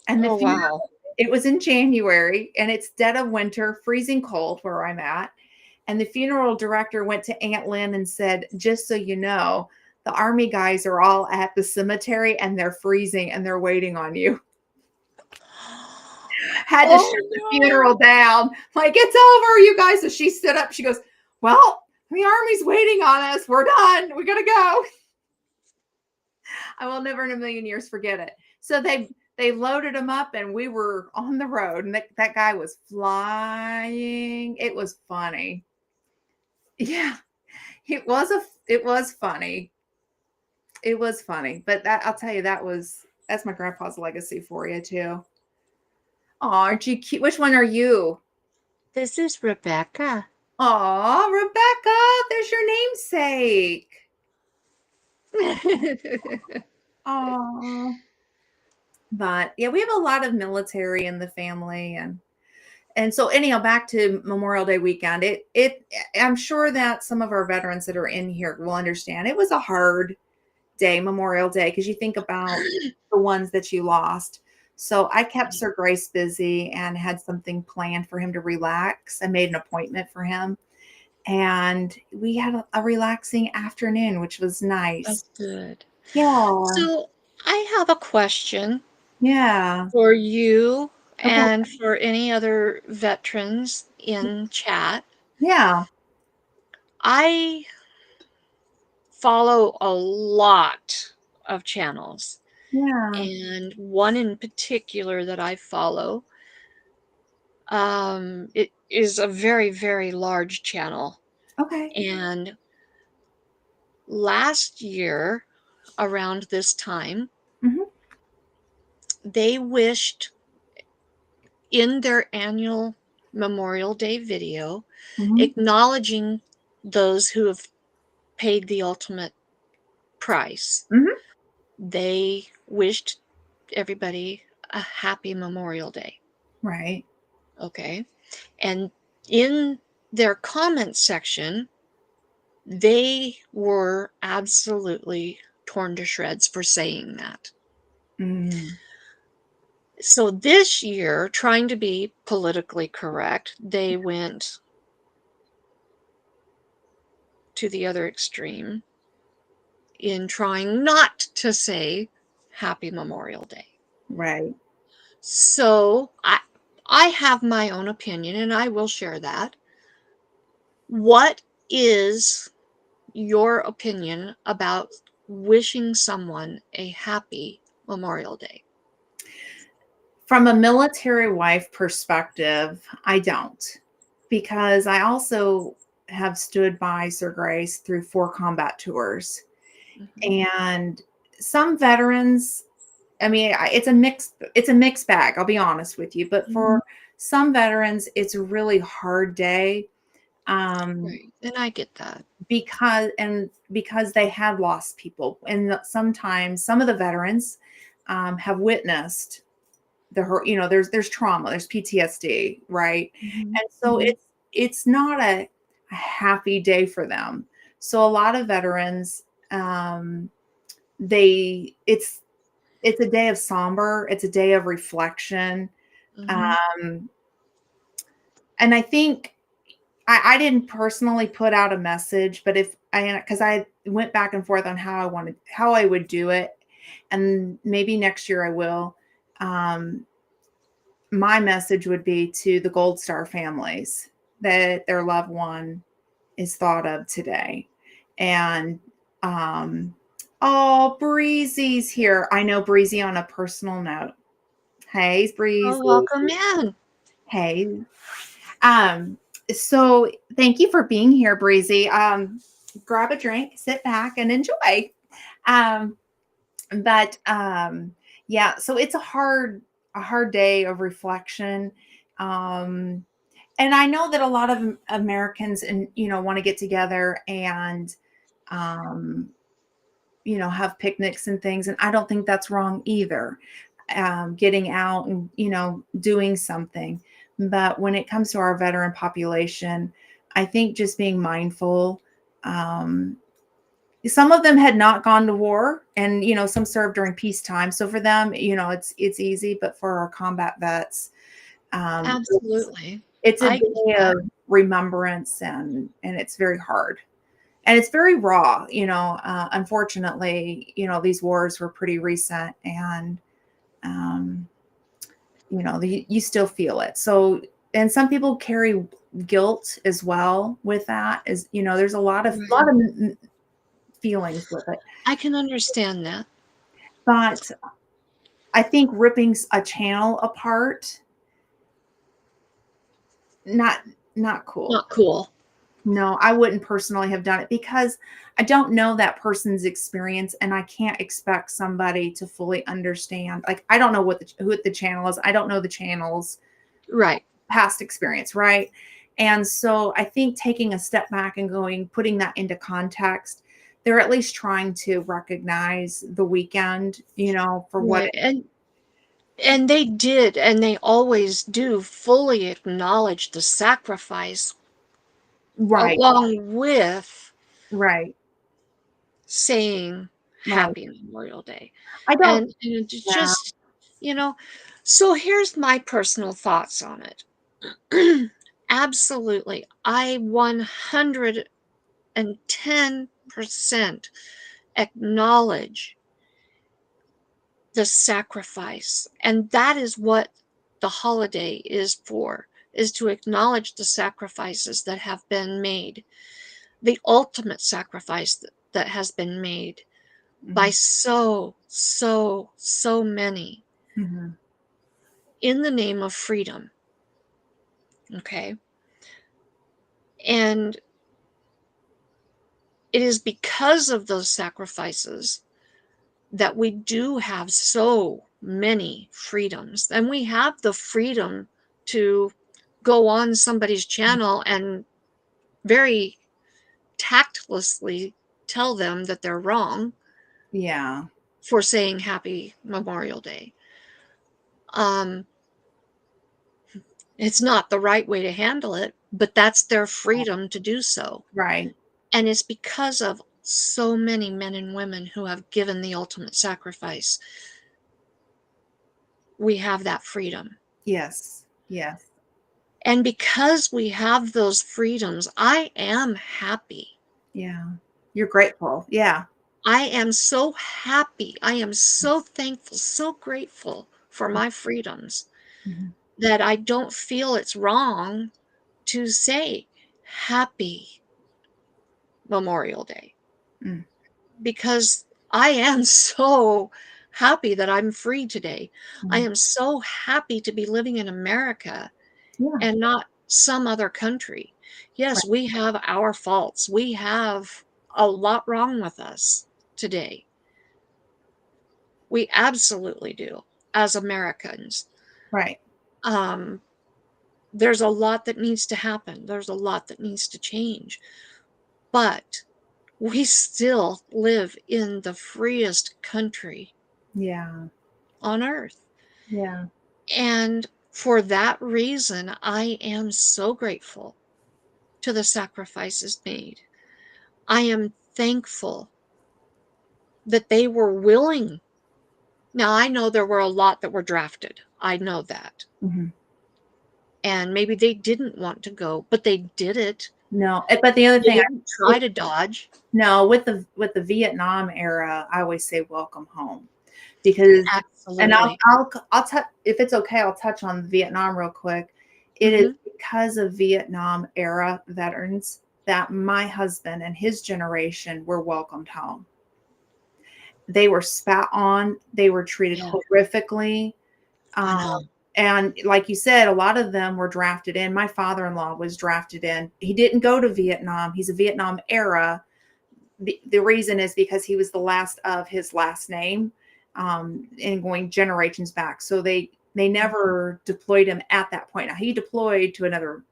and the Oh, funeral, wow. it was in January and it's dead of winter, freezing cold where I'm at. And the funeral director went to Aunt Lynn and said, just so you know, the army guys are all at the cemetery and they're freezing and they're waiting on you. Had to Oh, shut the no. funeral down. Like, it's over, you guys. So she stood up. She goes, well, the army's waiting on us. We're done. We gotta go. I will never in a million years forget it. So they loaded him up and we were on the road and that guy was flying. It was funny. Yeah. It was funny. It was funny. But that I'll tell you, that's my grandpa's legacy for you too. Oh, aren't you cute? Which one are you? This is Rebecca. Aw, Rebecca, there's your namesake. Oh, but yeah, we have a lot of military in the family, and so anyhow, back to Memorial Day weekend. It I'm sure that some of our veterans that are in here will understand. It was a hard day, Memorial Day, because you think about the ones that you lost. So I kept Sir Grace busy and had something planned for him to relax. I made an appointment for him and we had a relaxing afternoon, which was nice. That's good. Yeah. So I have a question Yeah. for you Okay. and for any other veterans in chat. Yeah. I follow a lot of channels, Yeah. and one in particular that I follow, it is a very, very large channel. Okay. And last year, around this time, Hmm. they wished in their annual Memorial Day video, Hmm. acknowledging those who have paid the ultimate price. Hmm. They wished everybody a happy Memorial Day. Right. Okay. And in their comment section, they were absolutely torn to shreds for saying that. Mm. So this year, trying to be politically correct, they went to the other extreme in trying not to say Happy Memorial Day. Right. So I have my own opinion and I will share that. What is your opinion about wishing someone a happy Memorial Day? From a military wife perspective, I don't, because I also have stood by Sir Grace through 4 combat tours. Mhm. And some veterans, I mean, it's a mixed bag, I'll be honest with you, but Mhm. for some veterans, it's a really hard day, um, Right. And I get that. because they had lost people, and sometimes some of the veterans, have witnessed there's trauma, there's PTSD, right? Mhm. And so Mhm. it's not a happy day for them. So a lot of veterans, they it's a day of somber, it's a day of reflection. Mhm. Um, and I think I didn't personally put out a message, but if I because I went back and forth on how I would do it, and maybe next year I will. Um, my message would be to the Gold Star families that their loved one is thought of today. And um oh, Breezy's here. I know Breezy on a personal note. Hey, Oh, Breezy. welcome in. Hey. Um, so thank you for being here, Breezy. Grab a drink, sit back and enjoy. Um, but yeah, so it's a hard day of reflection. Um, and I know that a lot of Americans and want to get together and um, have picnics and things, and I don't think that's wrong either. Getting out and doing something, but when it comes to our veteran population, I think just being mindful. Um, some of them had not gone to war, and some served during peacetime, so for them it's easy, but for our combat vets, it's Absolutely. it's a I get day that. of remembrance, and it's very hard, and it's very raw. Unfortunately, these wars were pretty recent, and um, you still feel it. So, and some people carry guilt as well with that. Is there's a lot of Right. lot of feelings with it, I can understand that. but I think ripping a channel apart, not not cool. Not cool. No, I wouldn't personally have done it because I don't know that person's experience, and I can't expect somebody to fully understand. Like, I don't know who the channel is. I don't know the channel's Right. past experience, right? And so I think taking a step back and putting that into context, they're at least trying to recognize the weekend, for what Right. And they did, and they always do fully acknowledge the sacrifice right, along with right, saying right. happy Memorial Day. I don't, And it's yeah, just, you know, so here's my personal thoughts on it. Absolutely. I 110% acknowledge the sacrifice. And that is what the holiday is for, is to acknowledge the sacrifices that have been made, the ultimate sacrifice that has been made by mhm, so many mhm, in the name of freedom. Okay. And it is because of those sacrifices that we do have so many freedoms. And we have the freedom to go on somebody's channel and very tactlessly tell them that they're wrong yeah, for saying happy Memorial Day. Um, it's not the right way to handle it, but that's their freedom to do so. right, And it's because of so many men and women who have given the ultimate sacrifice. We have that freedom. yes, yes, And because we have those freedoms, I am happy. yeah. You're grateful, yeah, I am so happy. I am so thankful, so grateful for my freedoms mhm, that I don't feel it's wrong to say happy Memorial Day mm, because I am so happy that I'm free today. I Mhm. am so happy to be living in America Yeah. and not some other country. Yes, Right. we have our faults. We have a lot wrong with us today. We absolutely do as Americans. Right. Um, there's a lot that needs to happen. There's a lot that needs to change. But we still live in the freest country Yeah. on earth. Yeah. And for that reason, I am so grateful to the sacrifices made. I am thankful that they were willing. Now, I know there were a lot that were drafted. I know that. Mhm. And maybe they didn't want to go, but they did it. No, but the other They thing, didn't try to dodge. no, with the Vietnam era, I always say welcome home because, and Absolutely. I'll touch, if it's okay, I'll touch on Vietnam real quick. It is Mhm. because of Vietnam era veterans that my husband and his generation were welcomed home. They were spat on, they were treated Yeah, horrifically. I Um, know. and like you said, a lot of them were drafted in. My father-in-law was drafted in. He didn't go to Vietnam. He's a Vietnam era. The reason is because he was the last of his last name, and going generations back. So they never deployed him at that point. Now he deployed to another.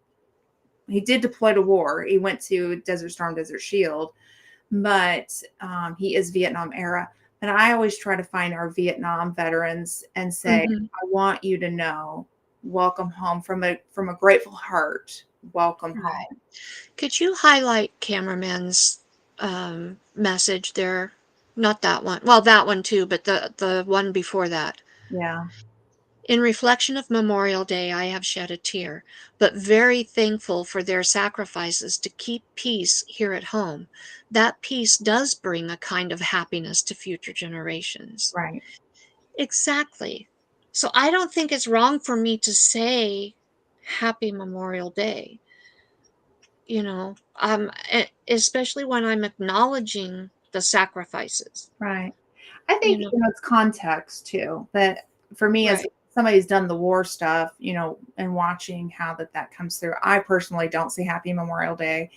He did deploy to war. He went to Desert Storm, Desert Shield, but he is Vietnam era. And I always try to find our Vietnam veterans and say, Mhm. I want you to know, welcome home from a grateful heart. Welcome Right. home. Could you highlight cameraman's, message there? Not that one. Well, that one too, but the one before that. Yeah. In reflection of Memorial Day, I have shed a tear, but very thankful for their sacrifices to keep peace here at home. That peace does bring a kind of happiness to future generations. Right. Exactly. So I don't think it's wrong for me to say Happy Memorial Day, especially when I'm acknowledging the sacrifices, Right. I you think, know. it's context too. But for me, as Right. somebody who's done the war stuff, and watching how that comes through, I personally don't say Happy Memorial Day.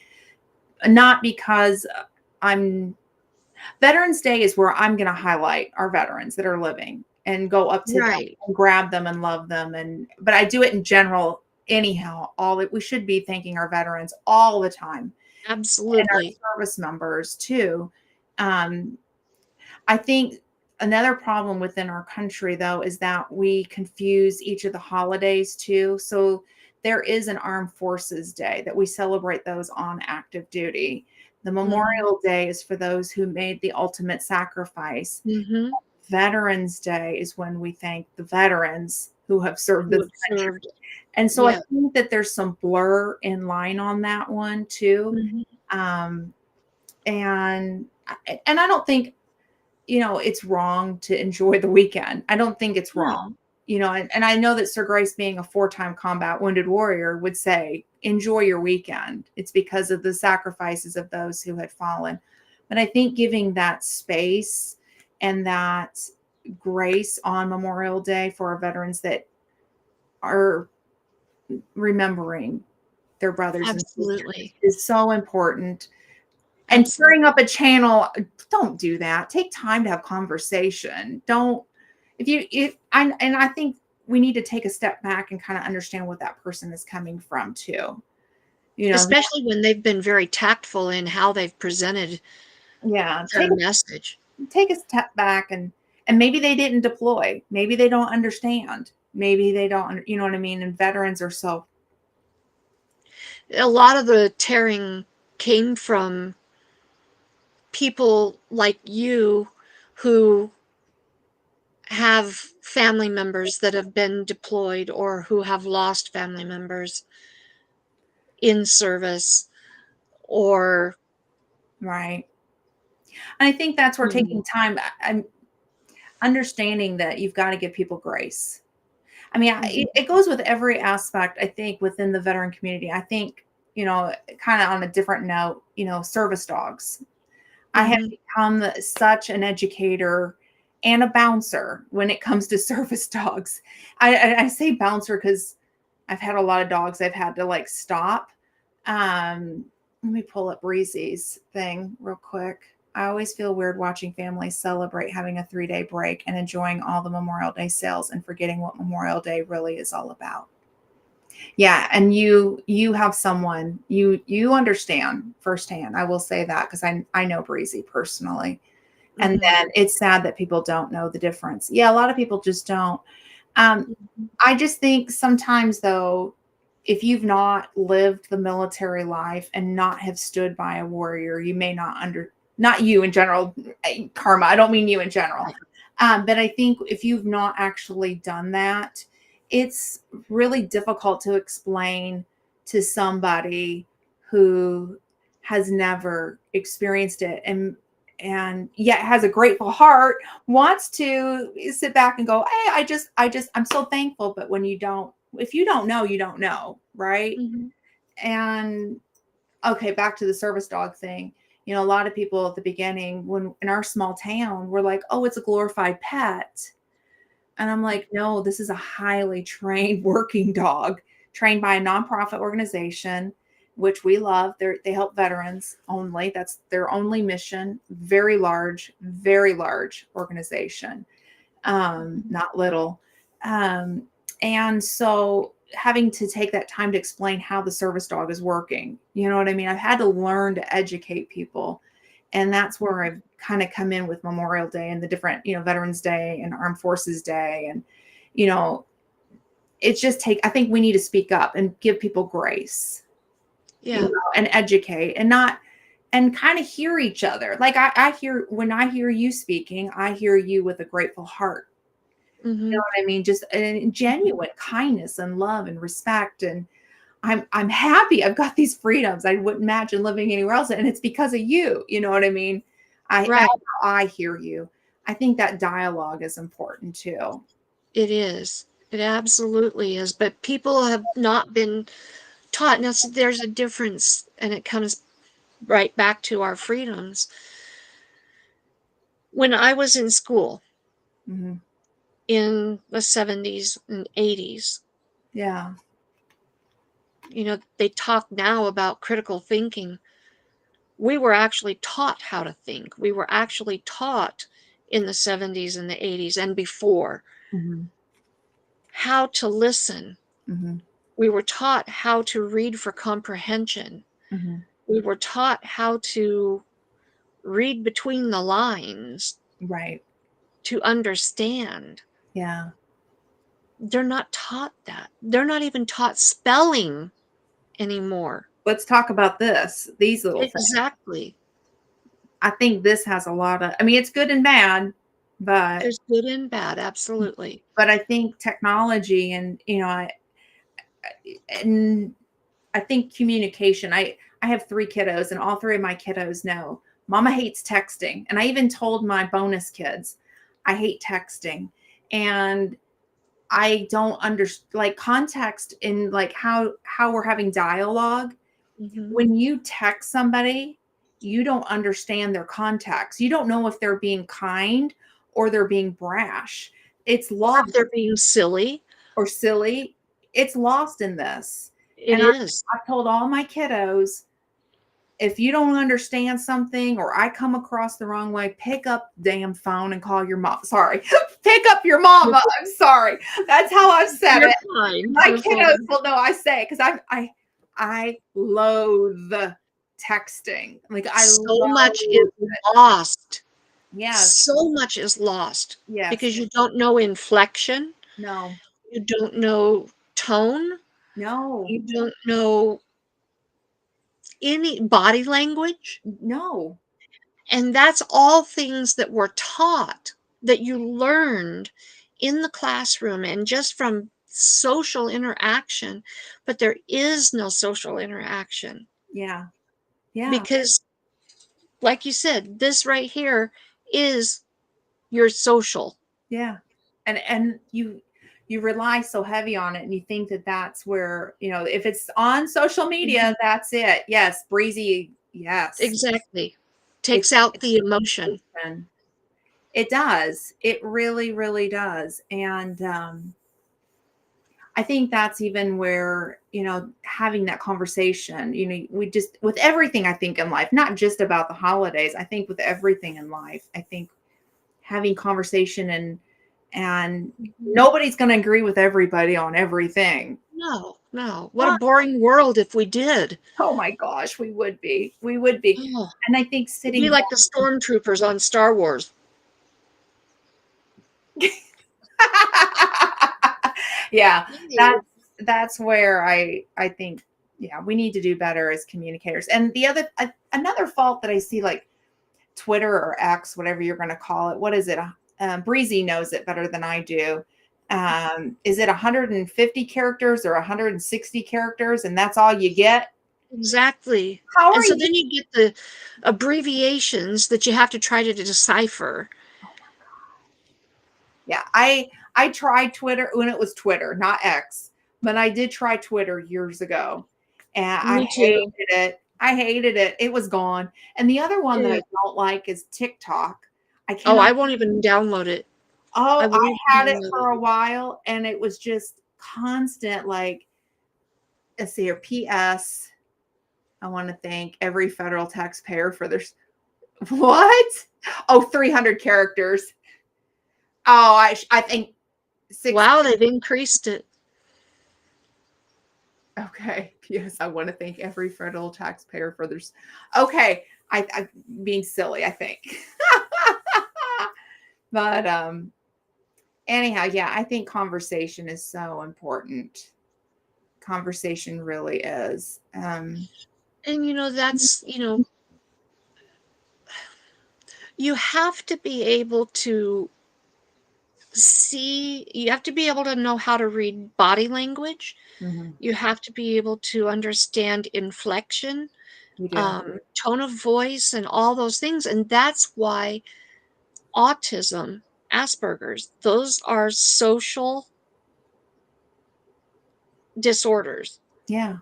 Not because I'm Veterans Day is where I'm going to highlight our veterans that are living and go up to them Right. and grab them and love them. But I do it in general anyhow. All that we should be thanking our veterans all the time, and Absolutely. our service members too. Um, I think another problem within our country, though, is that we confuse each of the holidays too. So there is an Armed Forces Day that we celebrate those on active duty. The Mhm. Memorial Day is for those who made the ultimate sacrifice. Mhm. Veterans Day is when we thank the veterans who have served Who this have country. served. And so I Yeah. think that there's some blur in line on that one too. Mhm. Um, and I don't think, it's wrong to enjoy the weekend. I don't think it's wrong. No. And I know that Sir Grace, being a four-time combat wounded warrior, would say, enjoy your weekend. It's because of the sacrifices of those who had fallen. But I think giving that space and that grace on Memorial Day for our veterans that are remembering their brothers and sisters Absolutely. is so important. And Absolutely. tearing up a channel, don't do that. Take time to have conversation. Don't if you if I think we need to take a step back and kind of understand what that person is coming from too. You know, Especially when they've been very tactful in how they've presented yeah, their message. take a step back, and maybe they didn't deploy. Maybe they don't understand. Maybe they don't, you know what I mean? And veterans are so A lot of the tearing came from people like you who have family members that have been deployed or who have lost family members in service or, right. And I think that's where you know. taking time, I'm understanding that you've got to give people grace. I mean, Mhm. it goes with every aspect, I think, within the veteran community. I think, kind of on a different note, service dogs. I have Mhm. become such an educator and a bouncer when it comes to service dogs. I say bouncer because I've had a lot of dogs I've had to like stop. Let me pull up Breezy's thing real quick. I always feel weird watching families celebrate having a 3-day break and enjoying all the Memorial Day sales and forgetting what Memorial Day really is all about. Yeah, and you have someone you understand firsthand. I will say that because I know Breezy personally. And Mhm. then it's sad that people don't know the difference. Yeah, a lot of people just don't. Um, Mhm. I just think sometimes though, if you've not lived the military life and not have stood by a warrior, you may not you in general, Karma. I don't mean you in general. Right. But I think if you've not actually done that, it's really difficult to explain to somebody who has never experienced it and yet has a grateful heart, wants to sit back and go, hey, I'm so thankful. But when you don't, if you don't know, you don't know, right? Mhm. And okay, back to the service dog thing. You know, a lot of people at the beginning, when in our small town, were like, oh, it's a glorified pet. And I'm like, no, this is a highly trained working dog, trained by a nonprofit organization, which we love. They help veterans only. That's their only mission. Very large organization, Mhm. not little. Um, and so having to take that time to explain how the service dog is working, you know what I mean? I've had to learn to educate people. And that's where I've kind of come in with Memorial Day and the different, Veterans Day and Armed Forces Day. And, you know, I think we need to speak up and give people grace, Yeah. and educate and not, and kind of hear each other. Like when I hear you speaking, I hear you with a grateful heart. You know Mhm. what I mean? Just a genuine kindness and love and respect. And I'm happy I've got these freedoms. I wouldn't imagine living anywhere else. And it's because of you. You know what I mean? Right. That's how I hear you. I think that dialogue is important too. It is. It absolutely is. But people have not been taught. Now, there's a difference, and it comes right back to our freedoms. When I was in school Hmm. in the 70s and 80s, Yeah. they talk now about critical thinking. We were actually taught how to think. We were actually taught in the 70s and the 80s and before Hmm. how to listen. Hmm. We were taught how to read for comprehension. Hmm. We were taught how to read between the lines Right. to understand. Yeah. They're not taught that. They're not even taught spelling anymore. Let's talk about these little things. Exactly. I think this has a lot of, I mean, it's good and bad, but There's good and bad, absolutely. I think technology and, and I think communication. I have 3 kiddos, and all 3 of my kiddos know Mama hates texting, and I even told my bonus kids I hate texting, and I don't understand like context in like how we're having dialogue. Mhm. When you text somebody, you don't understand their context. You don't know if they're being kind or they're being brash. It's Or lost if they're being silly. or silly. It's lost in this. It And is. I've told all my kiddos, if you don't understand something or I come across the wrong way, pick up the damn phone and call your mom. Sorry. Pick up your mama. I'm sorry. That's how I've said You're it. fine, My you're kiddos fine. will know I say it because I loathe texting. Like I So much is loathe lost. yes, So much is lost yes, because you don't know inflection, no, you don't know tone, no, you don't know any body language, no. and that's all things that were taught, that you learned in the classroom and just from social interaction, but there is no social interaction Yeah, yeah, because, like you said, this right here is your social. yeah. And you rely so heavy on it, and you think that that's where if it's on social Mhm. media, that's it. Yes, breezy. Yes, Exactly. it's Takes out the emotion. fun. It does. It really, really does. And I think that's even where, having that conversation, we just, with everything, I think in life, not just about the holidays, I think with everything in life, I think having conversation and Mhm. nobody's going to agree with everybody on everything. No, no. What a But boring world if we did. oh my gosh, we would be. We would be. Oh, And I think it'd be sitting like the stormtroopers on Star Wars. yeah, Hey. that's where I think, yeah, we need to do better as communicators. And the other another fault that I see, like Twitter or X, whatever you're going to call it, what is it? Breezy knows it better than I do. Is it 150 characters or 160 characters, and that's all you get? Exactly. How And are so you? then you get the abbreviations that you have to try to decipher. Yeah, I tried Twitter when it was Twitter, not X, but I did try Twitter years ago, and I Me too. hated it. I hated it. It was gone. And the other one that I Yeah. don't like is TikTok. I Oh, cannot. I won't even download it. I Oh, won't I even had it download for it. a while, and it was just constant. Like, let's see here, P.S. I want to thank every federal taxpayer for their what? Oh, 300 characters. Oh, I think six. Wow, they've increased it. Okay. Yes, I want to thank every federal taxpayer for their. Okay, I being silly, I think. But anyhow, yeah, I think conversation is so important. Conversation really is. And that's, you have to be able to you have to be able to know how to read body language. Mhm, You have to be able to understand inflection, you do. tone of voice, and all those things. And that's why autism, Asperger's, those are social disorders Yeah,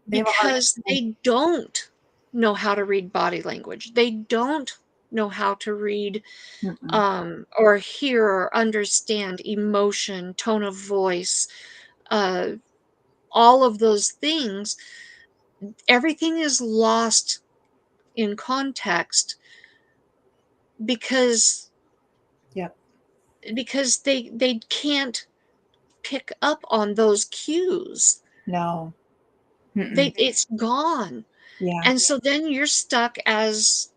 they have a hard because time. they don't know how to read body language. They don't know how to read Mm-mm. or hear or understand emotion, tone of voice, uh, all of those things. Everything is lost in context because Yep. they can't pick up on those cues. No. Mm-mm. It's gone. Yeah. And so then you're stuck as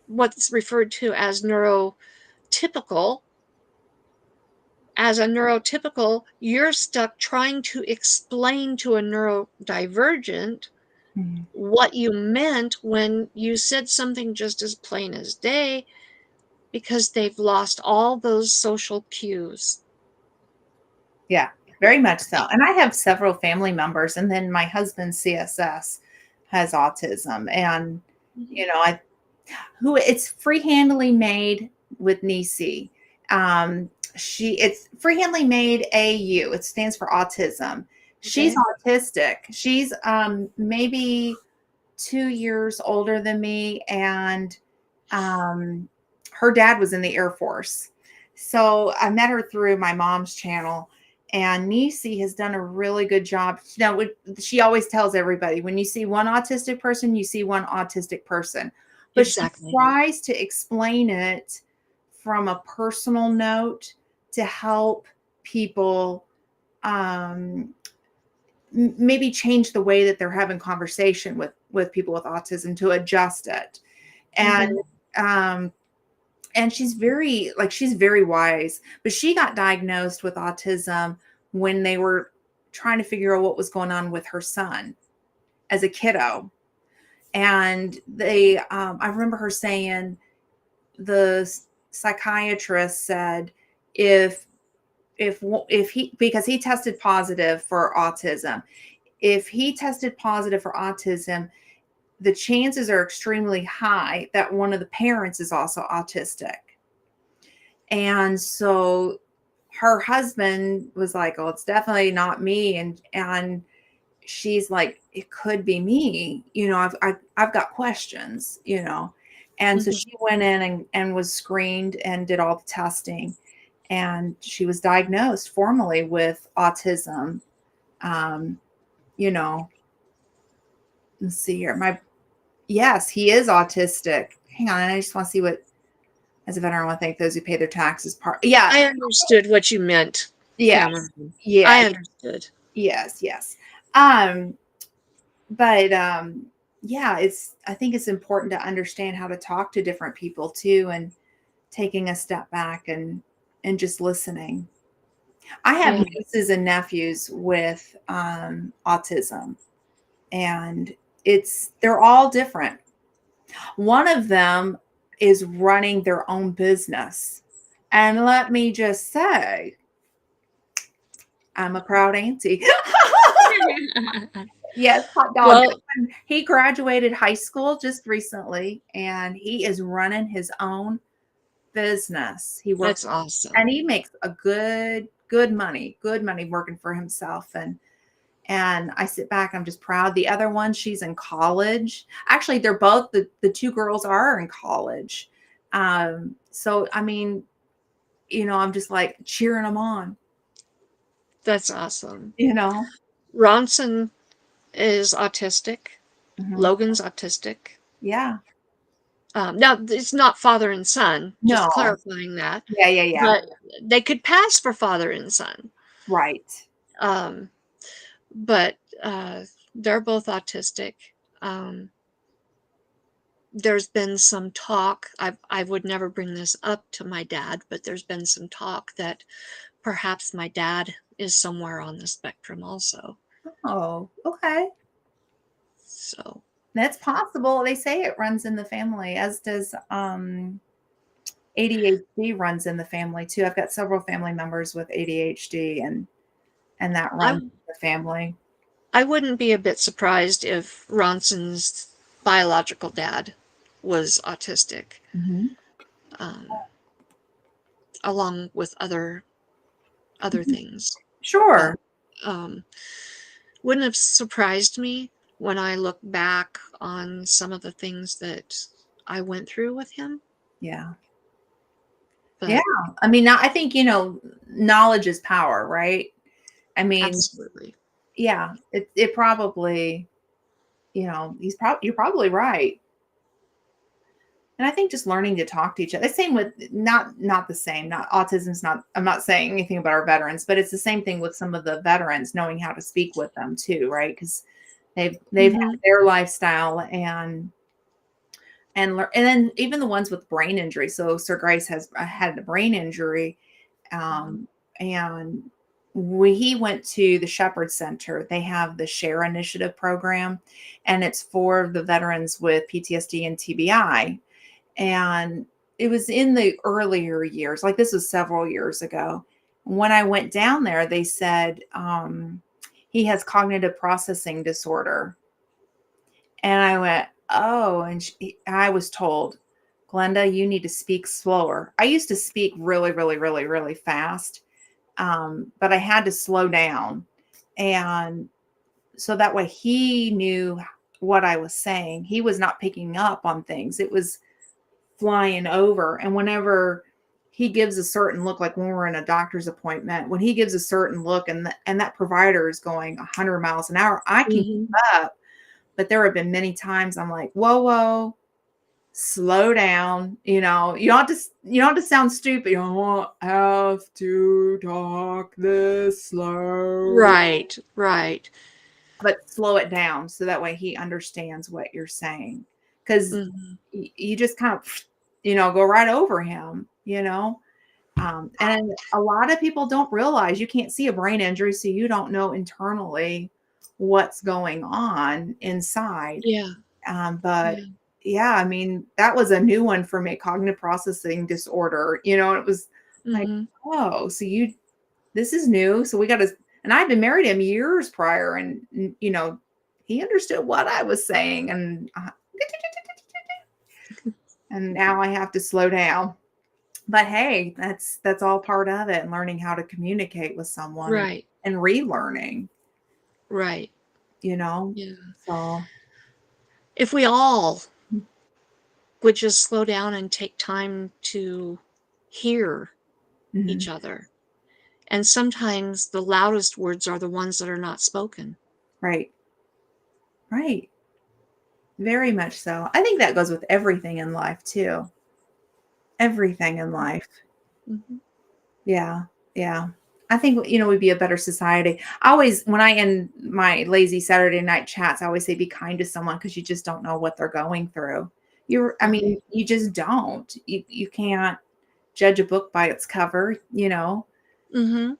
what's referred to as neurotypical. As a neurotypical, you're stuck trying to explain to a neurodivergent Mhm. what you meant when you said something just as plain as day because they've lost all those social cues. Yeah, very much so. And I have several family members, and then my husband's CSS has autism, and Mhm. I who it's freehandly made with Nisi. It's freehandly made AU. It stands for autism. She's Okay. autistic. She's maybe 2 years older than me, and um, her dad was in the Air Force. So I met her through my mom's channel, and Nisi has done a really good job. Now, she always tells everybody, when you see one autistic person, you see one autistic person. But she Exactly. tries to explain it from a personal note to help people um, maybe change the way that they're having conversation with people with autism to adjust it. And Mhm. um and she's very wise, but she got diagnosed with autism when they were trying to figure out what was going on with her son as a kiddo. And I remember her saying, the psychiatrist said, if if he, because he tested positive for autism, if he tested positive for autism, the chances are extremely high that one of the parents is also autistic. And so her husband was like, "Oh, it's definitely not me." And she's like, "It could be me. I've got questions." And so Mhm. she went in and was screened and did all the testing. And she was diagnosed formally with autism. Um, you know, let's see here. Yes, he is autistic. Hang on, I just want to see what, as a veteran, I want to thank those who pay their taxes. Yeah, I understood what you meant, yes, Cameron. yeah, I understood. yes, yes. Um, but yeah, I think it's important to understand how to talk to different people too, and taking a step back and just listening. I have Yeah. nieces and nephews with autism, and they're all different. One of them is running their own business. And let me just say, I'm a proud auntie. Yes, hot dog. Well, He graduated high school just recently, and he is running his own business. He works that's and awesome. he makes a good money working for himself. And I sit back, I'm just proud. The other one, she's in college. Actually, they're both the two girls are in college. So I mean, I'm just like cheering them on, That's awesome. you know. Ronson is autistic. Mhm. Logan's autistic. Yeah. Now, it's not father and son, just No. clarifying that, Yeah, yeah, yeah. but they could pass for father and son. Right. Um, but they're both autistic. Um, there's been some talk. I would never bring this up to my dad, but there's been some talk that perhaps my dad is somewhere on the spectrum also. Oh, okay. So That's possible. They say it runs in the family, as does ADHD runs in the family too. I've got several family members with ADHD, and that runs I in the family. I wouldn't be a bit surprised if Ronson's biological dad was autistic, Mhm. um, along with other Mhm. things. But Sure. um, wouldn't have surprised me when I look back on some of the things that I went through with him. Yeah. Yeah. But I mean, I think, knowledge is power, right? I mean, absolutely. yeah, it probably, you're probably right. And I think just learning to talk to each other. The same with not the same, not autism's not, I'm not saying anything about our veterans, but it's the same thing with some of the veterans knowing how to speak with them too, right? Because they've had Hmm. their lifestyle and then even the ones with brain injury. So Sir Grace has had a brain injury, and when he went to the Shepherd Center, they have the Share Initiative program, and it's for the veterans with PTSD and TBI. And it was in the earlier years, like this was several years ago. When I went down there, they said he has cognitive processing disorder. And I went, oh, I was told, Glenda, you need to speak slower. I used to speak really, really, really, really fast, but I had to slow down. And so that way he knew what I was saying. He was not picking up on things, it was flying over. And whenever he gives a certain look, like when we're in a doctor's appointment, when he gives a certain look and that provider is going 100 miles an hour, I can keep Hmm. up. But there have been many times I'm like, whoa, whoa, slow down. You don't have to sound stupid. You don't have to talk this slow, Right, right. but slow it down so that way he understands what you're saying. Because Hmm. you just kind of, go right over him. And a lot of people don't realize you can't see a brain injury, so you don't know internally what's going on inside. Yeah, But yeah. yeah, I mean, that was a new one for me, cognitive processing disorder. It was like, Hmm. oh, so this is new. So we got to, and I've been married to him years prior, and he understood what I was saying, and now I have to slow down. But hey, that's all part of it, and learning how to communicate with someone and, Right, and relearning, right. you know. Yeah. So If we all would just slow down and take time to hear Mm-hmm. each other. And sometimes the loudest words are the ones that are not spoken. Right. Right. Very much so. I think that goes with everything in life too. Everything in life. Mm-hmm. Yeah. Yeah. I think, we'd be a better society. I always, when I end my lazy Saturday night chats, I always say be kind to someone because you just don't know what they're going through. I mean, Right. you just don't. You can't judge a book by its cover, Mm-hmm.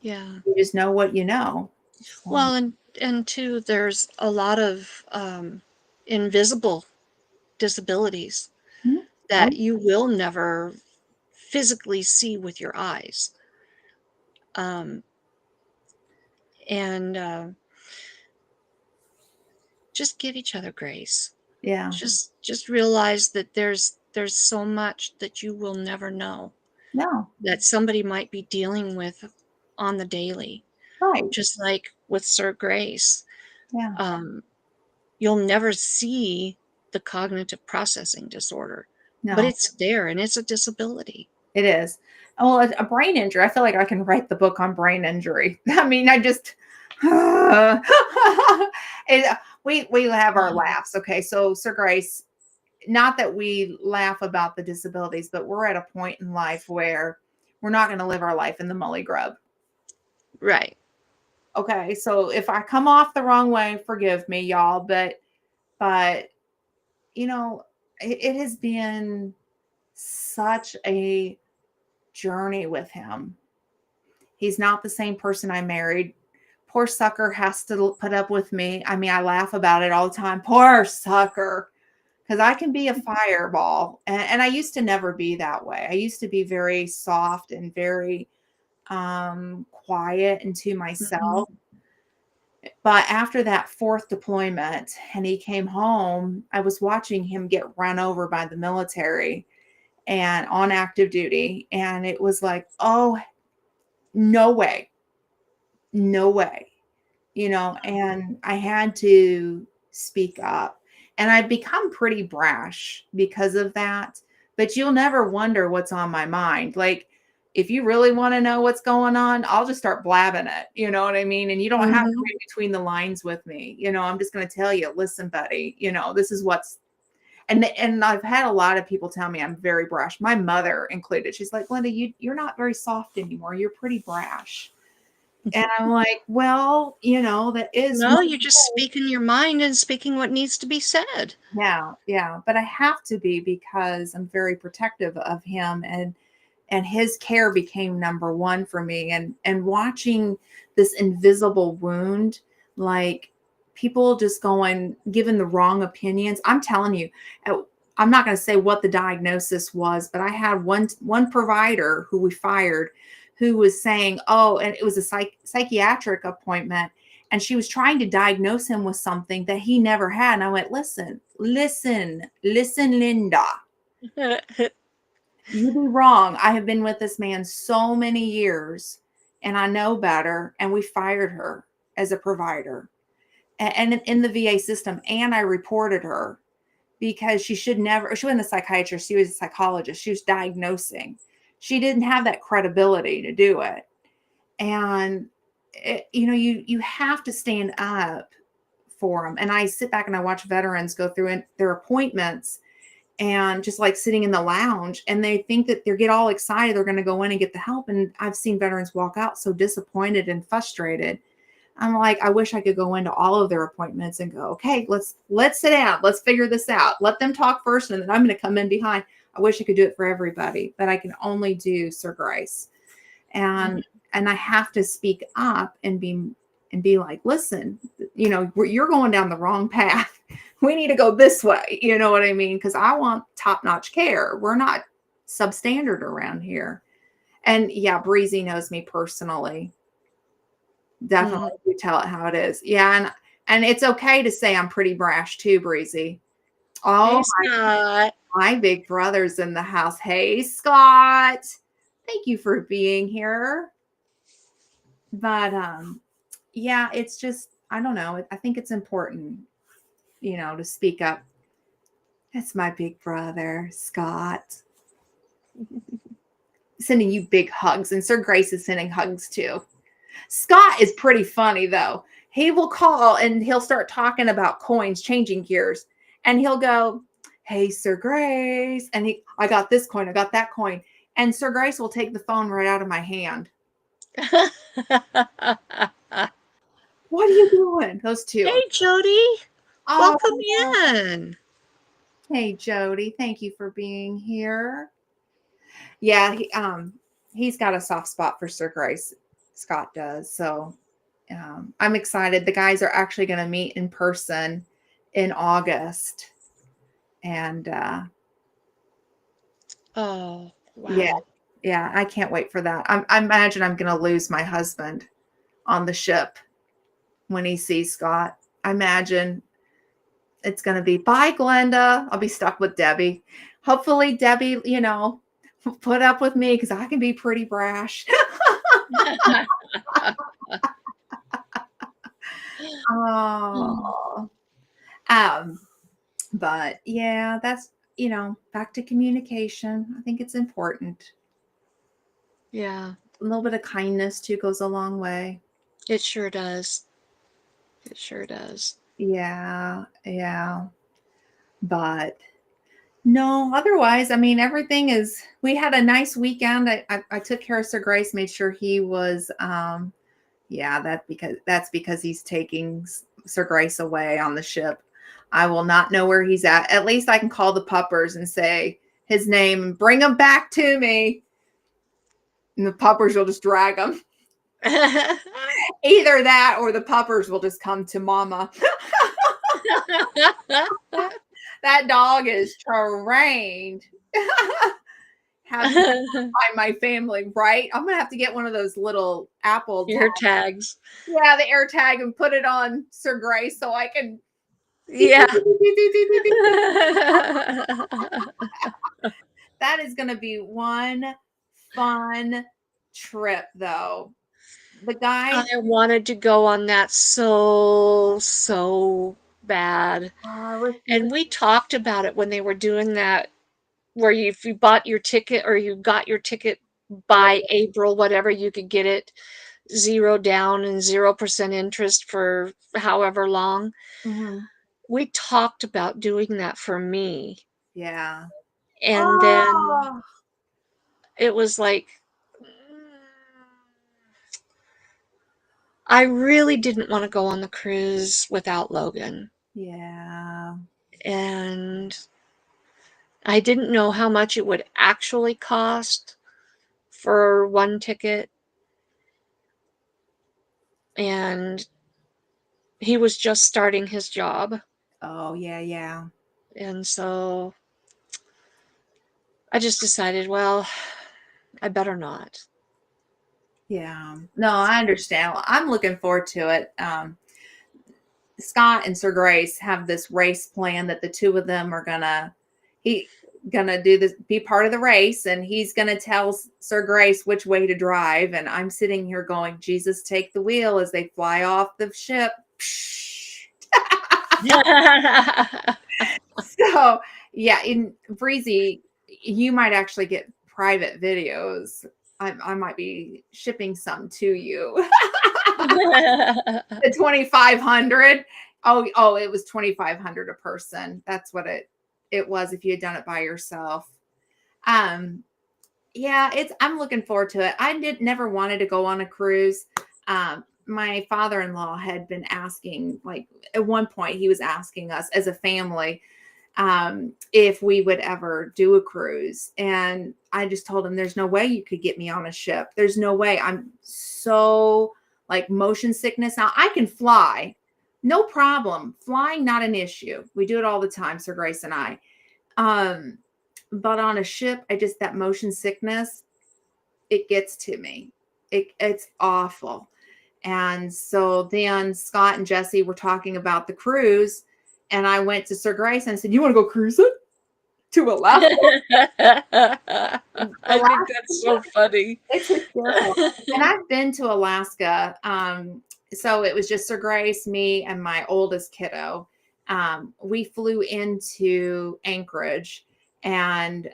Yeah. You just know what you know. So, Well, and too, there's a lot of invisible disabilities mhm. that Oh, you will never physically see with your eyes. Um, and just give each other grace. yeah. Just realize that there's so much that you will never know No. that somebody might be dealing with on the daily. Right. Just like with Sir Grace, Yeah. um, you'll never see the cognitive processing disorder, but No. it's there and it's a disability. It is. Well, a brain injury, I feel like I can write the book on brain injury. I mean, I just it, we have our Mhm. laughs. Okay. So Sir Grace, not that we laugh about the disabilities, but we're at a point in life where we're not going to live our life in the mully grub. Right. Okay. So if I come off the wrong way, forgive me, y'all. But you know, it has been such a journey with him. He's not the same person I married. Poor sucker has to put up with me. I mean, I laugh about it all the time. Poor sucker. Because I can be a fireball. And I used to never be that way. I used to be very soft and very quiet and to Mhm. myself. But after that fourth deployment and he came home, I was watching him get run over by the military and on active duty. And it was like, oh, no way. No way. And I had to speak up. And I've become pretty brash because of that. But you'll never wonder what's on my mind. Like, if you really want to know what's going on, I'll just start blabbing it. You know what I mean? And you don't have to Mhm. read between the lines with me. I'm just going to tell you, listen, buddy, this is what's and I've had a lot of people tell me I'm very brash. My mother included. She's like, Linda, you're not very soft anymore. You're pretty brash. And I'm like, well, that is my No, you're just speaking your mind and speaking what needs to be said. yeah, yeah. But I have to be because I'm very protective of him and his care became number one for me. And watching this invisible wound, like people just going given the wrong opinions. I'm telling you, uh, I'm not going to say what the diagnosis was, but I had one provider who we fired who was saying, oh, and it was a psychiatric appointment. And she was trying to diagnose him with something that he never had. And I went, listen, Linda. You be wrong. I have been with this man so many years and I know better. And we fired her as a provider and in the VA system. And I reported her because she wasn't a psychiatrist. She was a psychologist. She was diagnosing. She didn't have that credibility to do it. And, you have to stand up for them. And I sit back and I watch veterans go through their appointments and just like sitting in the lounge and they think that they get all excited they're going to go in and get the help, and I've seen veterans walk out so disappointed and frustrated. I'm like, I wish I could go into all of their appointments and go, okay, let's sit down, let's figure this out, let them talk first and then I'm going to come in behind. I wish I could do it for everybody, but I can only do Sir Grace. and and I have to speak up and be like, listen, you're going down the wrong path. We need to go this way. You know what I mean? Because I want top-notch care. We're not substandard around here. And yeah, Breezy knows me personally. Definitely, Mhm. you tell it how it is. Yeah, and it's okay to say I'm pretty brash too, Breezy. Hey, Oh, Scott. my big brother's in the house. Hey, Scott. Thank you for being here. But yeah, it's just I don't know. I think it's important, to speak up That's my big brother, Scott. Sending you big hugs, and Sir Grace is sending hugs too. Scott is pretty funny though. He will call and he'll start talking about coins, changing gears, and he'll go, "Hey, Sir Grace," and I got this coin, I got that coin, and Sir Grace will take the phone right out of my hand. What are you doing? Those two. Hey, Jody. Oh, Welcome in. hey, Jody. Thank you for being here. Yeah, he's got a soft spot for Sir Grace. Scott does. So I'm excited. The guys are actually going to meet in person in August. And Oh, yeah, wow. yeah, I can't wait for that. I imagine I'm going to lose my husband on the ship when he sees Scott. I imagine it's going to be, bye, Glenda. I'll be stuck with Debbie. Hopefully, Debbie, put up with me because I can be pretty brash. Oh, um, but yeah, that's back to communication. I think it's important. Yeah, A little bit of kindness too goes a long way. it sure does. It sure does. Yeah, yeah. But no, otherwise, I mean, everything is. We had a nice weekend. I took care of Sir Grace, made sure he was. Yeah, that's because he's taking Sir Grace away on the ship. I will not know where he's at. At least I can call the puppers and say his name and bring him back to me. And the puppers will just drag him. Either that or the puppers will just come to mama. That dog is trained. Have to find my family, right? I'm gonna have to get one of those little Apple Ear tags. tags. Yeah, the air tag, and put it on Sir Grace so I can. Yeah. That is gonna be one fun trip, though. The guys. I wanted to go on that so bad. I was And we talked about it when they were doing that, where if you bought your ticket or you got your ticket by April, whatever, you could get it zero down and 0% interest for however long. Mhm. We talked about doing that for me. Yeah. And then Oh, it was like, I really didn't want to go on the cruise without Logan. yeah. And I didn't know how much it would actually cost for one ticket. And he was just starting his job. Oh, yeah, yeah. And so I just decided, well, I better not. Yeah. No, I understand. Well, I'm looking forward to it. Scott and Sir Grace have this race plan that the two of them are he gonna do this, be part of the race, and he's gonna tell Sir Grace which way to drive. And I'm sitting here going, Jesus, take the wheel, as they fly off the ship. So yeah, in Breezy, you might actually get private videos. I might be shipping some to you. The 2,500. Oh, it was 2,500 a person. That's what it was if you had done it by yourself. Um, yeah, I'm looking forward to it. I never wanted to go on a cruise. My father-in-law had been asking, like at one point, he was asking us as a family if we would ever do a cruise. And I just told him, there's no way you could get me on a ship. There's no way. I'm so like motion sickness. Now I can fly, no problem. Flying, not an issue. We do it all the time, Sir Grace and I. Um, but on a ship, that motion sickness, it gets to me. It's awful. And so then Scott and Jesse were talking about the cruise, and I went to Sir Grace and I said, "You want to go cruising to Alaska?" I think that's so funny. It's hysterical. And I've been to Alaska. So it was just Sir Grace, me, and my oldest kiddo. we flew into Anchorage. And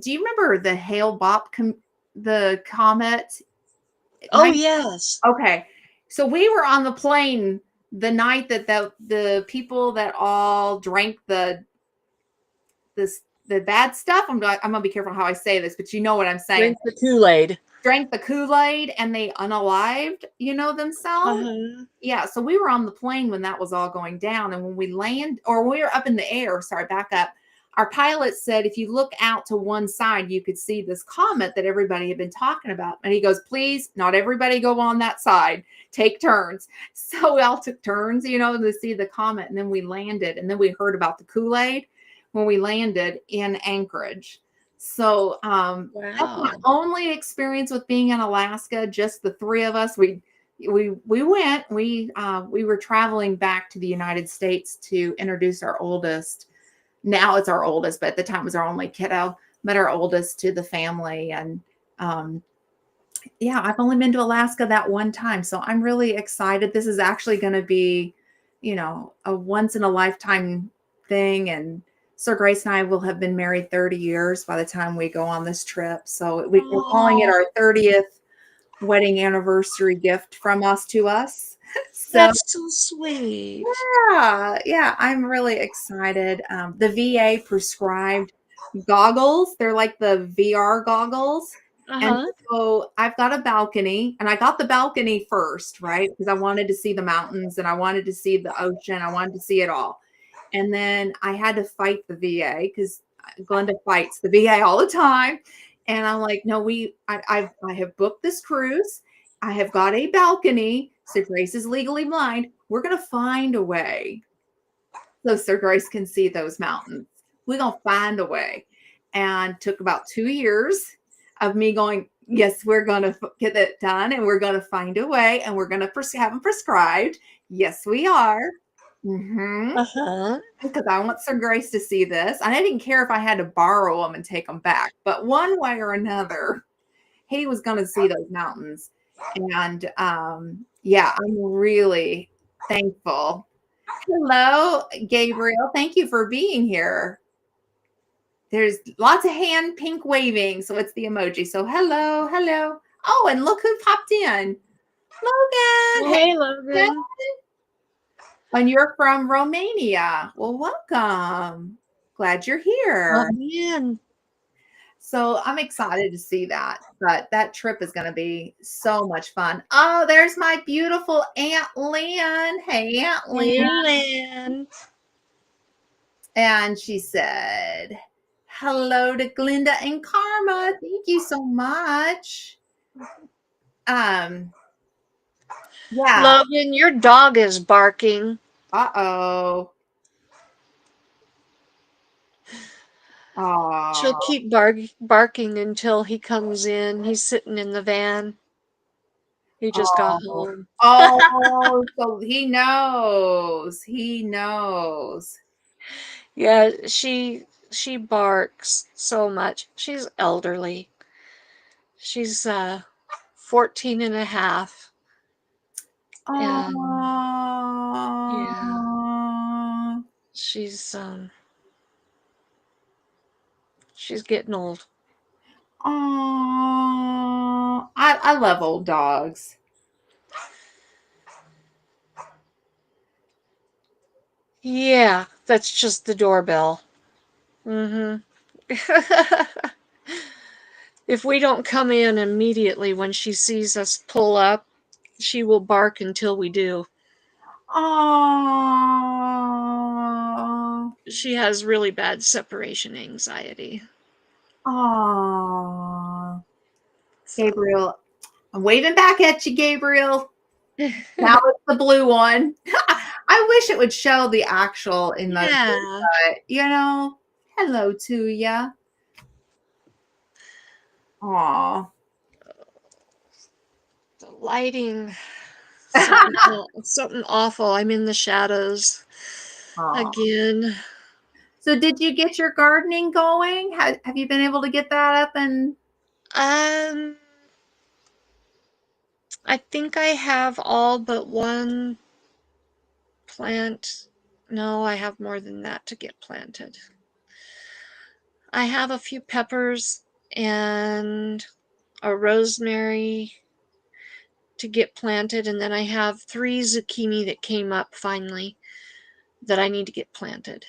do you remember the Hale Bopp, the comet? Oh, yes. Okay. So we were on the plane the night that the people that all drank the bad stuff. I'm gonna be careful how I say this, but you know what I'm saying. Drink the Kool-Aid. Drank the Kool-Aid and they unalived, themselves. Uh-huh. Yeah, so we were on the plane when that was all going down. And when we were up in the air, sorry, back up, our pilot said if you look out to one side, you could see this comet that everybody had been talking about. And he goes, please, not everybody go on that side. Take turns. So we all took turns, to see the comet. And then we landed. And then we heard about the Kool-Aid when we landed in Anchorage. So that's my Wow. only experience with being in Alaska. Just the three of us. We went. We were traveling back to the United States to introduce our oldest. Now it's our oldest, but at the time it was our only kiddo. Met our oldest to the family, and yeah, I've only been to Alaska that one time, so I'm really excited. This is actually going to be, a once in a lifetime thing. And Sir Grace and I will have been married 30 years by the time we go on this trip. So we're calling it Oh, our 30th wedding anniversary gift from us to us. So that's so sweet. yeah, I'm really excited. The VA prescribed goggles. They're like the VR goggles. And Uh-huh. so I've got a balcony, and I got the balcony first, right? Because I wanted to see the mountains and I wanted to see the ocean. I wanted to see it all. And then I had to fight the VA because Glenda fights the VA all the time. And I'm like, no, I have booked this cruise. I have got a balcony. So Grace is legally blind. We're gonna find a way so Sir Grace can see those mountains. We're gonna find a way. And took about 2 years of me going, yes, we're gonna get it done, and we're gonna find a way, and we're gonna have them prescribed. Yes, we are. Mm-hmm. Uh-huh. Because I want Sir Grace to see this. And I didn't care if I had to borrow them and take them back, but one way or another, he was going to see those mountains. And yeah, I'm really thankful. Hello, Gabriel. Thank you for being here. There's lots of hand pink waving, so it's the emoji. So hello, hello. Oh, and look who popped in. Logan. Hey, Hey, Logan. Logan. And you're from Romania. Well, welcome. Glad you're Oh, here. man. So I'm excited to see that. But that trip is going to be so much fun. Oh, there's my beautiful Aunt Lynn. Hey, Aunt Lynn. Hey, Lan. And she said, hello to Glinda and Karma. Thank you so much. Um, yeah. Logan, your dog is barking. Uh-oh. She'll Oh. keep barking until he comes in. He's sitting in the van. He just got Oh. home. Oh, so he knows. He knows. Yeah, she barks so much. She's elderly. She's 14 and a half. And yeah, Oh. she's she's getting old. Oh. I love old dogs. Yeah, that's just the doorbell. Mm-hmm. If we don't come in immediately when she sees us pull up, she will bark until we do. Oh. She has really bad separation anxiety. Oh. So, Gabriel. I'm waving back at you, Gabriel. Now it's the blue one. I wish it would show the actual emoji, yeah, but hello to ya. Aw. the lighting, something awful. I'm in the shadows Aw. again. So did you get your gardening going? Have you been able to get that up? And Um, I think I have all but one plant. No, I have more than that to get planted. I have a few peppers and a rosemary to get planted, and then I have 3 zucchini that came up finally that I need to get planted.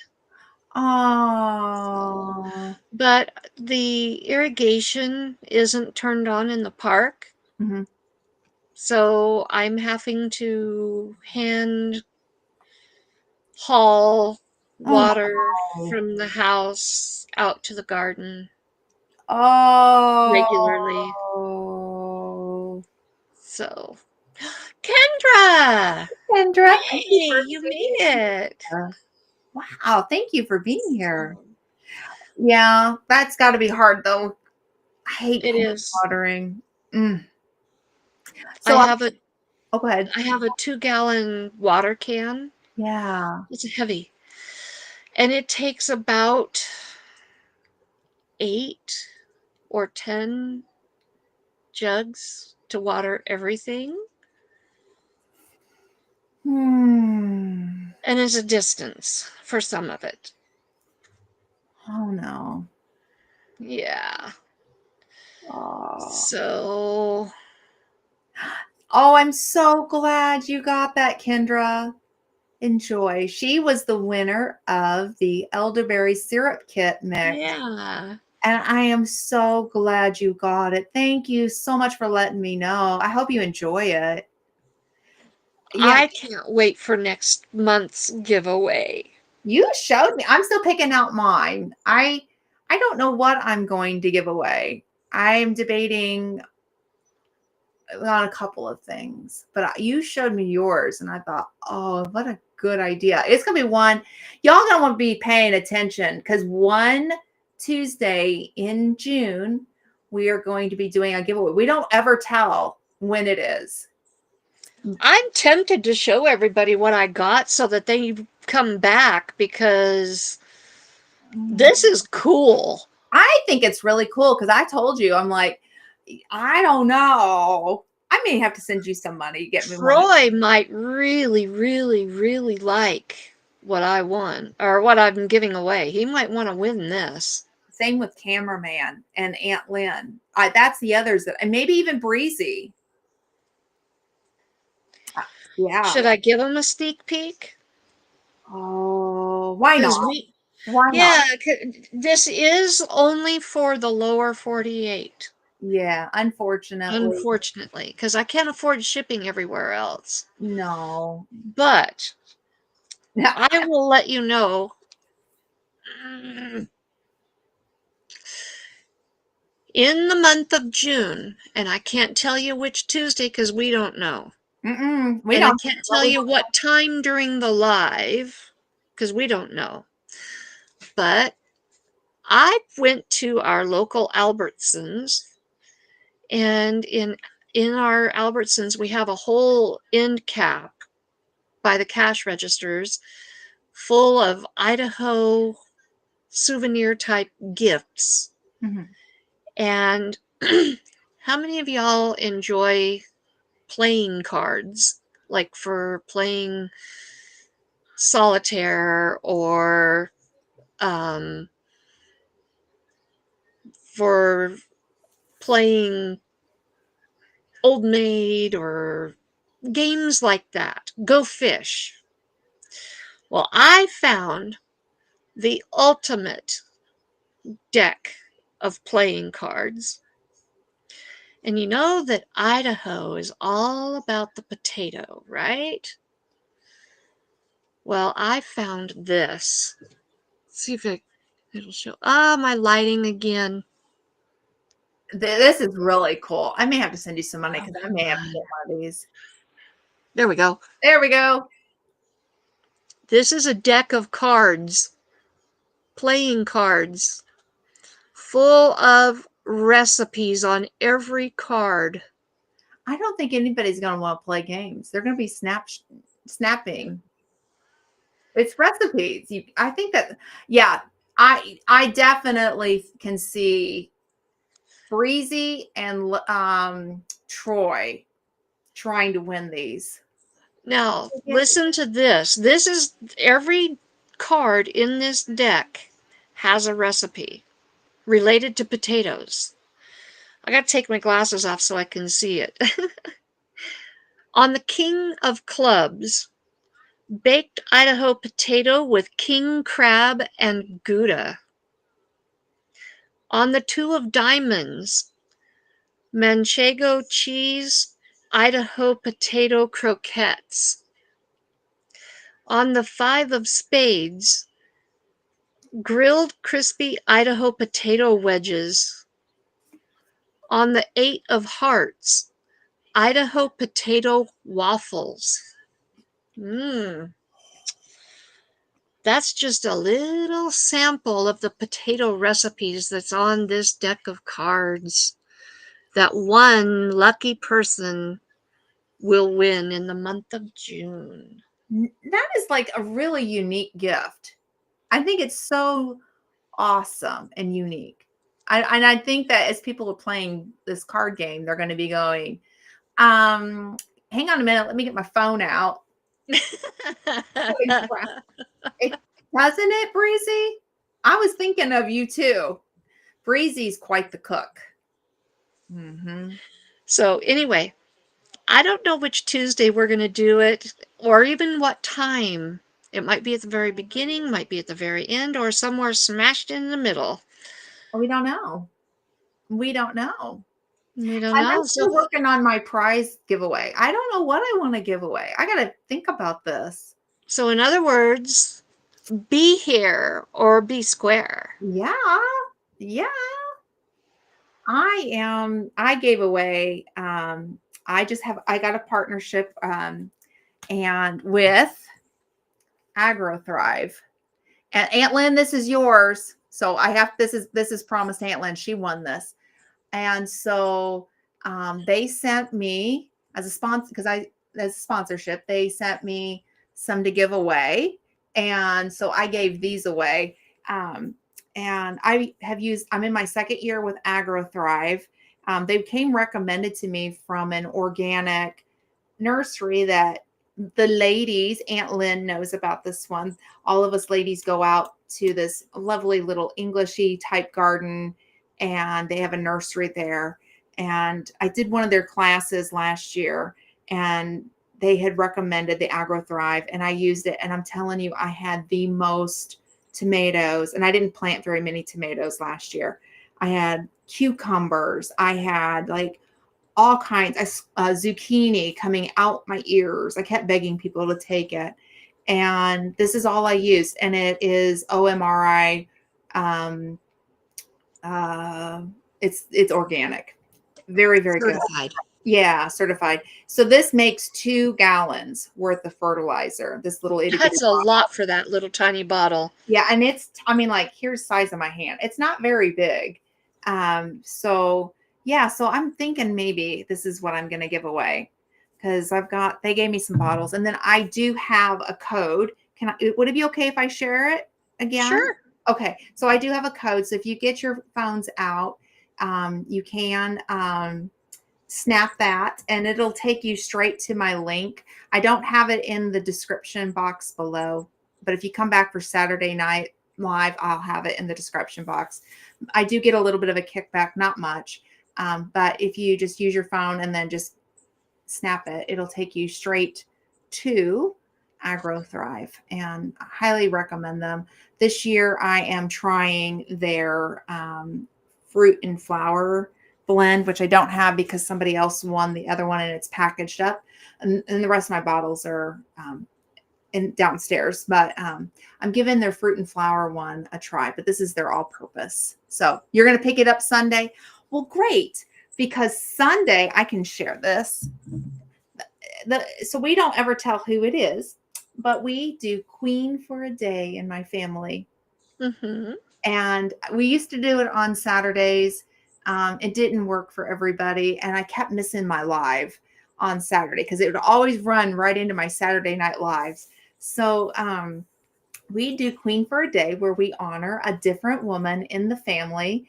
So, Oh. but the irrigation isn't turned on in the park, Hmm. so I'm having to hand haul Oh water no. from the house out to the garden regularly. Oh. So, Kendra! Kendra, thank you Hey, for you being made it. here. Wow, thank you for being here. So, Yeah, that's got to be hard though. I hate it plant is. watering. Mm. I So, have a oh, go ahead. I have a 2-gallon water can. Yeah. It's heavy. And it takes about 8 or 10 jugs to water everything. Hmm. And it's a distance for some of it. Oh no. Yeah. Oh. So Oh, I'm so glad you got that, Kendra. Enjoy. She was the winner of the elderberry syrup kit mix. yeah. And I am so glad you got it. Thank you so much for letting me know. I hope you enjoy it. Yeah, I can't wait for next month's giveaway. you showed me. I'm still picking out mine. I don't know what I'm going to give away. I'm debating on a couple of things, but you showed me yours and I thought, "Oh, what a good idea." It's going to be one y'all going to want to be paying attention cuz one Tuesday in June we are going to be doing a giveaway. We don't ever tell when it is. I'm tempted to show everybody what I got so that they come back because this is cool. I think it's really cool because I told you, I'm like, I don't know. I may have to send you some money to get me one. Troy might really, really, really like what I won or what I'm giving away. He might want to win this. Same with Cameraman and Aunt Lynn. That's the others that, and maybe even Breezy. Uh, Yeah. Should I give him a sneak peek? Oh, why Because not? Why not? yeah, this is only for the lower 48, Yeah, unfortunately, unfortunately, because I can't afford shipping everywhere else. no. But I will let you know in the month of June, and I can't tell you which Tuesday because we don't know. We And I don't. can't But tell you what time during the live because we don't know. But I went to our local Albertsons, and in our Albertsons we have a whole end cap by the cash registers full of Idaho souvenir type gifts. Mhm. And how many of y'all enjoy playing cards? Like for playing solitaire or um, for playing Old Maid or games like that. Go fish. Well, I found the ultimate deck of playing cards. And you know that Idaho is all about the potato, right? Well, I found this. Let's see if it'll show. Ah, my lighting again. This is really cool. I may have to send you some money Oh, because I come may have to on. get one of these. There we go. There we go. This is a deck of cards, playing cards, full of recipes on every card. I don't think anybody's going to want to play games. They're going to be snapping. It's recipes. I think that, yeah, I definitely can see Breezy and Troy trying to win these. Now, listen to this. This is every card in this deck has a recipe related to potatoes. I got to take my glasses off so I can see it. On the King of Clubs, baked Idaho potato with king crab and Gouda. On the Two of Diamonds, Manchego cheese, Idaho potato croquettes. On the Five of Spades, grilled crispy Idaho potato wedges. On the Eight of Hearts, Idaho potato waffles. Mmm. That's just a little sample of the potato recipes that's on this deck of cards that one lucky person will win in the month of June. That is like a really unique gift. I think it's so awesome and unique. I think that as people are playing this card game, they're going to be going, hang on a minute, let me get my phone out. It, doesn't it, Breezy? I was thinking of you too. Breezy's quite the cook. Mm-hmm. So anyway, I don't know which Tuesday we're going to do it or even what time. It might be at the very beginning, might be at the very end, or somewhere smashed in the middle. We don't know. We don't know. We don't And I'm know. still So, working on my prize giveaway. I don't know what I want to give away. I got to think about this. so in other words, be here or be square. Yeah. Yeah. I gave away, I got a partnership, and with AgroThrive. And Aunt Lynn, this is yours. So this is promised Aunt Lynn. She won this. And so they sent me as a sponsor, as a sponsorship, they sent me some to give away. And so I gave these away. And I'm in my second year with AgroThrive. They came recommended to me from an organic nursery that the ladies, Aunt Lynn knows about this one. All of us ladies go out to this lovely little Englishy type garden, and they have a nursery there. And I did one of their classes last year, and they had recommended the AgroThrive, and I used it. And I'm telling you, I had the most tomatoes, and I didn't plant very many tomatoes last year. I had cucumbers. I had like all kinds of zucchini coming out my ears. I kept begging people to take it. And this is all I used. And it is OMRI. It's organic. Very, very good. Certified. Yeah, certified. So this makes 2 gallons worth of fertilizer. This little itty bitty That's a lot for that little tiny bottle. Yeah, and it's, I mean, like, here's the size of my hand. It's not very big. So yeah, so I'm thinking maybe this is what I'm going to give away, because they gave me some bottles, and then I do have a code. Would it be okay if I share it again? Sure. Okay, so I do have a code. So if you get your phones out, you can snap that, and it'll take you straight to my link. I don't have it in the description box below, but if you come back for Saturday night live, I'll have it in the description box. I do get a little bit of a kickback, not much. But if you just use your phone and then just snap it, it'll take you straight to AgroThrive, and I highly recommend them. This year, I am trying their fruit and flower blend, which I don't have because somebody else won the other one and it's packaged up. And the rest of my bottles are in downstairs, but I'm giving their fruit and flower one a try, but this is their all purpose. So you're going to pick it up Sunday. Well, great, because Sunday I can share this. So we don't ever tell who it is, but we do Queen for a Day in my family. Mm-hmm. And we used to do it on Saturdays. It didn't work for everybody, and I kept missing my live on Saturday because it would always run right into my Saturday night lives. So we do Queen for a Day, where we honor a different woman in the family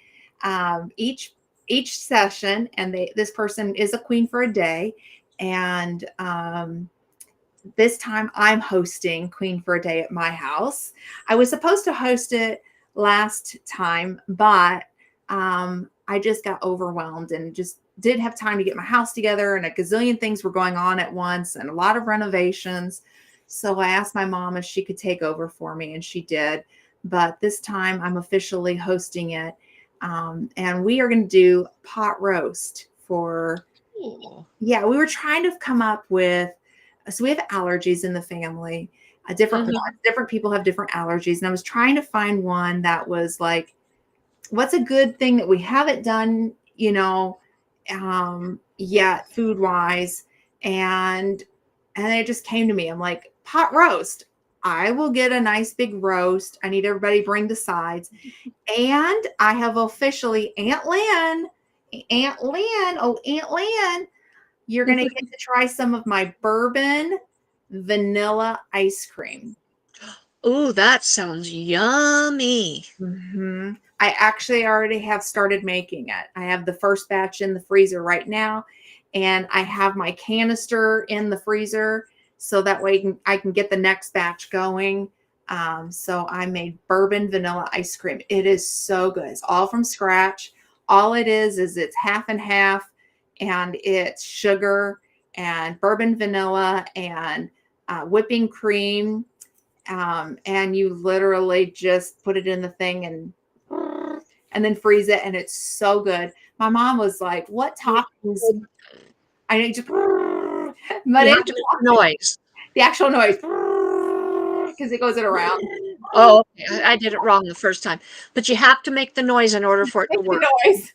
each session, and this person is a queen for a day, and this time I'm hosting Queen for a Day at my house. I was supposed to host it last time, but I just got overwhelmed and just didn't have time to get my house together, and a gazillion things were going on at once and a lot of renovations. So I asked my mom if she could take over for me, and she did. But this time I'm officially hosting it. And we are going to do pot roast for, Cool. yeah, we were trying to come up with, so we have allergies in the family. Different people have different allergies. And I was trying to find one that was like, what's a good thing that we haven't done, yet food wise. And it just came to me. I'm like, pot roast. I will get a nice big roast. I need everybody to bring the sides. And I have officially Aunt Lynn, you're going to get to try some of my bourbon vanilla ice cream. Ooh, that sounds yummy. Mm-hmm. I actually already have started making it. I have the first batch in the freezer right now, and I have my canister in the freezer so that way I can get the next batch going. So I made bourbon vanilla ice cream. It is so good. It's all from scratch. All it is it's half and half, and it's sugar and bourbon vanilla and whipping cream, and you literally just put it in the thing and then freeze it, and it's so good. My mom was like, "What toppings?" I need to, but You it's have to make the noise. the actual noise because it goes it around. Oh, okay. I did it wrong the first time. But you have to make the noise in order for it to Make work. the noise.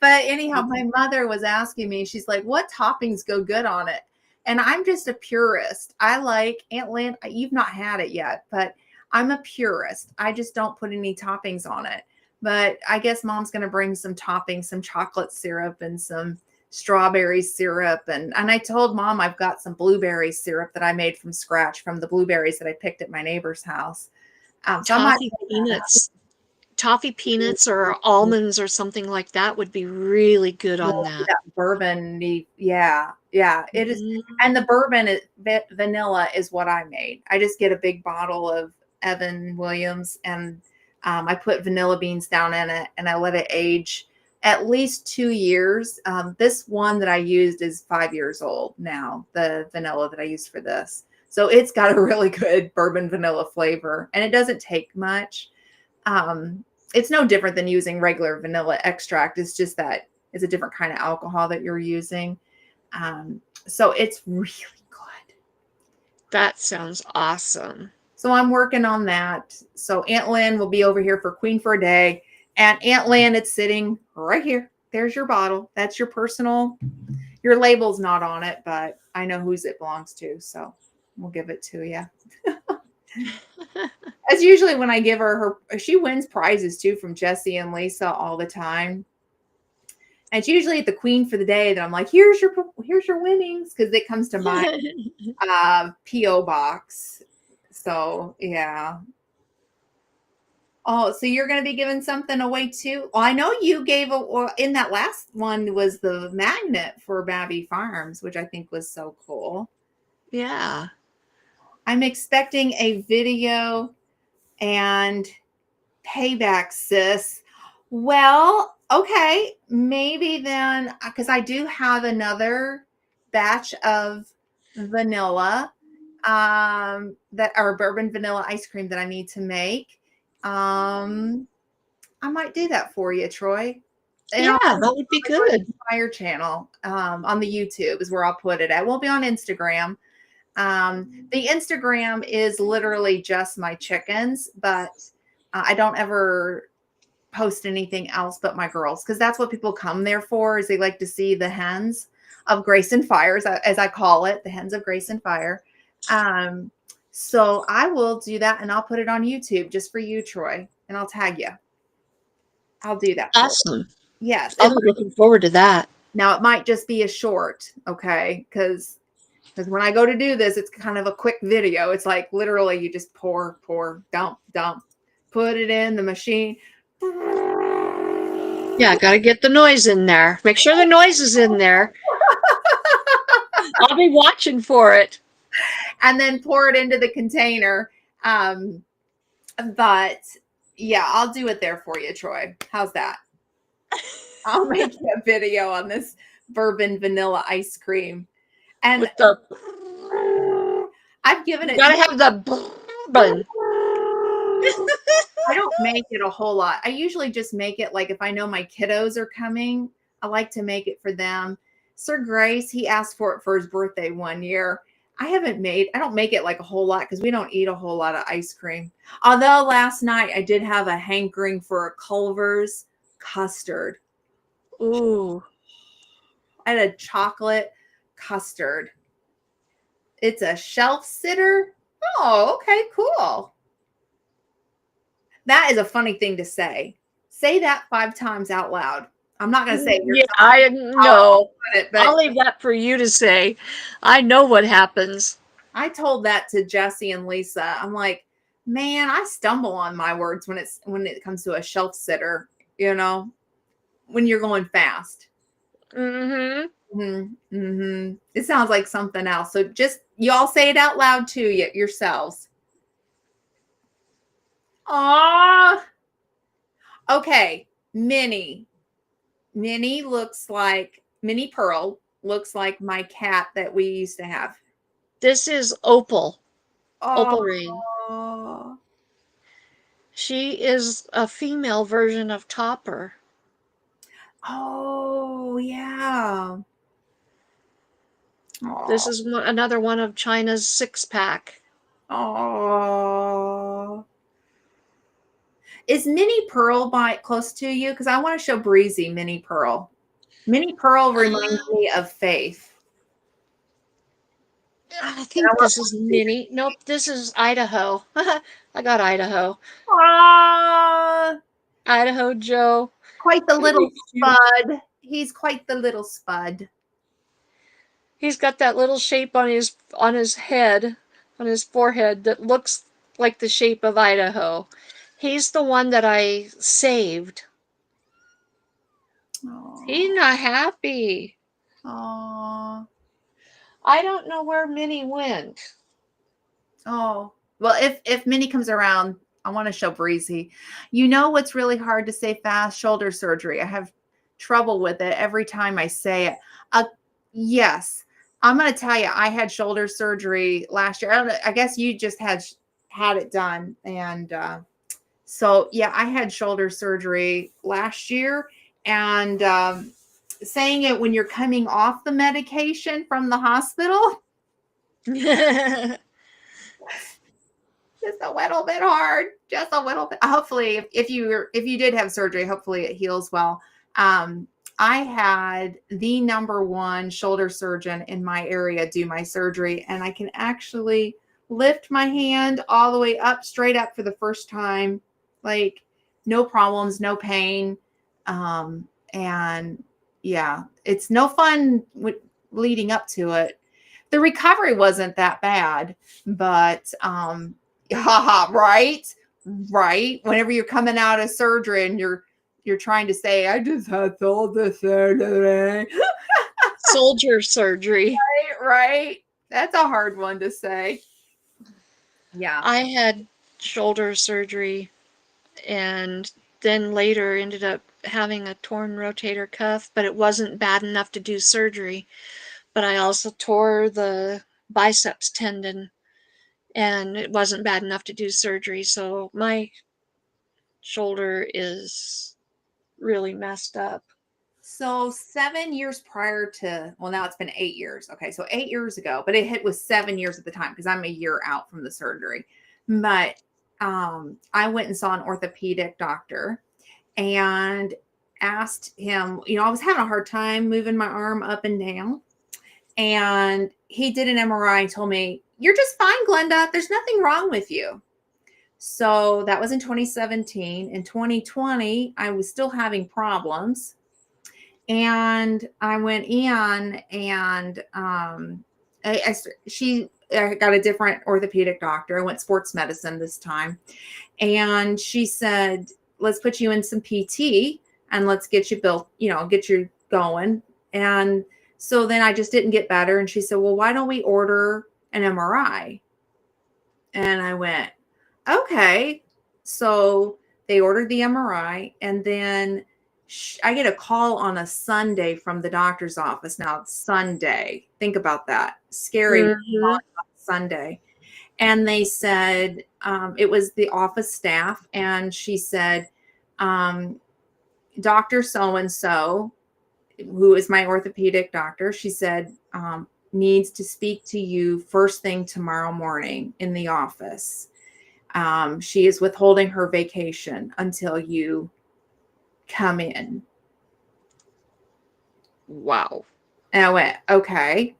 But anyhow, my mother was asking me, she's like, "What toppings go good on it?" And I'm just a purist. I like Aunt Lynn. You've not had it yet, but I'm a purist. I just don't put any toppings on it. But I guess mom's going to bring some toppings, some chocolate syrup and some strawberry syrup. And I told mom I've got some blueberry syrup that I made from scratch from the blueberries that I picked at my neighbor's house. So I might Toffee peanuts. Toffee peanuts or almonds or something like that would be really good on that. that bourbon, yeah, it is. Mhm. And the bourbon vanilla is what I made. I just get a big bottle of Evan Williams, and I put vanilla beans down in it, and I let it age at least 2 years. This one that I used is 5 years old now, the vanilla that I used for this. So it's got a really good bourbon vanilla flavor, and it doesn't take much. It's no different than using regular vanilla extract. It's just that it's a different kind of alcohol that you're using. So it's really good. That sounds awesome. So I'm working on that. So Aunt Lynn will be over here for Queen for a Day. And Aunt Lynn, it's sitting right here. There's your bottle. That's your personal. Your label's not on it, but I know whose it belongs to. So we'll give it to you. That's usually when I give her, she wins prizes too from Jesse and Lisa all the time. And it's usually at the Queen for the Day that I'm like, here's your winnings, because it comes to my PO box. So yeah. Oh, so you're going to be giving something away too? Well, I know you gave in that last one was the magnet for Babby Farms, which I think was so cool. Yeah. I'm expecting a video and payback, sis. Well, okay, maybe then, because I do have another batch of vanilla, that are bourbon vanilla ice cream that I need to make. I might do that for you, Troy. And Yeah, I'll that would be good. Fire channel on the YouTube is where I'll put it. I won't be on Instagram. The Instagram is literally just my chickens, but I don't ever post anything else but my girls, because that's what people come there for, is they like to see the hens of Grace and Fire, as I call it, the hens of Grace and Fire. So I will do that, and I'll put it on YouTube just for you, Troy, and I'll tag you. I'll do that for you. Awesome. Yes. I'll be looking forward to that. Now it might just be a short, okay? Because when I go to do this, it's kind of a quick video. It's like literally you just pour, dump, put it in the machine. Yeah, got to get the noise in there. Make sure the noise is in there. I'll be watching for it. and then pour it into the container. But yeah, I'll do it there for you, Troy. How's that? I'll make you a video on this bourbon vanilla ice cream. And With the I've given you it. gotta have the bourbon. I don't make it a whole lot. I usually just make it like if I know my kiddos are coming, I like to make it for them. Sir Grace, he asked for it for his birthday one year. I don't make it like a whole lot because we don't eat a whole lot of ice cream. Although last night I did have a hankering for a Culver's custard. Ooh. I had a chocolate custard. It's a shelf sitter. Oh, okay, cool. That is a funny thing to say. Say that 5 times out loud. I'm not going to say it Yeah, yourself. I know. But I'll leave that for you to say. I know what happens. I told that to Jesse and Lisa. I'm like, man, I stumble on my words when it comes to a shelf sitter, when you're going fast. Mm-hmm. It sounds like something else. So just y'all say it out loud to yourselves. Ah. Okay, Minnie. Minnie Pearl looks like my cat that we used to have. This is Opal. Opal Rain. Oh, She is a female version of Topper. oh yeah. This Oh, is another one of China's 6-pack. oh. Is Minnie Pearl by close to you? Because I want to show Breezy Minnie Pearl. Minnie Pearl reminds me of Faith. I think this is Minnie. Nope, this is Idaho. I got Idaho. Ah, Idaho Joe. quite the little He's cute. spud. He's quite the little spud. He's got that little shape on his head, on his forehead that looks like the shape of Idaho. He's the one that I saved. He's Oh, not happy. oh, I don't know where Minnie went. oh. Well, if Minnie comes around, I want to show Breezy. You know what's really hard to say fast? Shoulder surgery. I have trouble with it every time I say it. Yes, I'm going to tell you, I had shoulder surgery last year. I guess you just had it done, and so yeah, I had shoulder surgery last year, and saying it when you're coming off the medication from the hospital. Just a little bit hard, just a little bit. Hopefully, if you did have surgery, hopefully it heals well. I had the number one shoulder surgeon in my area do my surgery, and I can actually lift my hand all the way up, straight up for the first time, like no problems, no pain, and yeah, it's no fun leading up to it. The recovery wasn't that bad, but right, right. Whenever you're coming out of surgery and you're trying to say, I just had shoulder surgery. Soldier surgery. Right. That's a hard one to say. Yeah. I had shoulder surgery and then later ended up having a torn rotator cuff, but it wasn't bad enough to do surgery. But I also tore the biceps tendon and it wasn't bad enough to do surgery. So my shoulder is really messed up. So 7 years prior to, well, now it's been 8 years. Okay. So 8 years ago, but it was 7 years at the time because I'm a year out from the surgery. But I went and saw an orthopedic doctor and asked him, I was having a hard time moving my arm up and down. And he did an MRI and told me, you're just fine, Glenda. There's nothing wrong with you. So that was in 2017. In 2020, I was still having problems. And I went in and she got a different orthopedic doctor. I went sports medicine this time. And she said, let's put you in some PT and let's get you built, get you going. And so then I just didn't get better. And she said, well, why don't we order an MRI. And I went, okay. So they ordered the MRI, and then I get a call on a Sunday from the doctor's office. Now it's Sunday. Think about that. Scary Mhm. Sunday. And they said, it was the office staff. And she said, Dr. So-and-so, who is my orthopedic doctor, she said, needs to speak to you first thing tomorrow morning in the office. She is withholding her vacation until you come in. Wow. And I went, okay.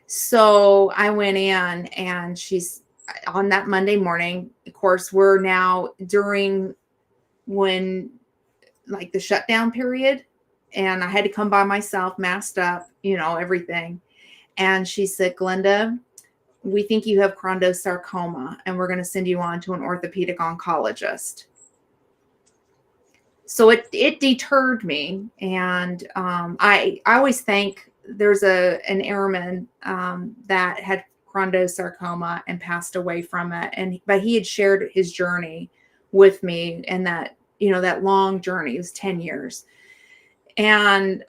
So I went in, and she's on that Monday morning. Of course, we're now during when like the shutdown period, and I had to come by myself, masked up, everything. And she said, Glenda, we think you have chondrosarcoma, and we're going to send you on to an orthopedic oncologist. So it deterred me. And I always think there's an airman that had chondrosarcoma and passed away from it. But he had shared his journey with me, and that long journey, it was 10 years. And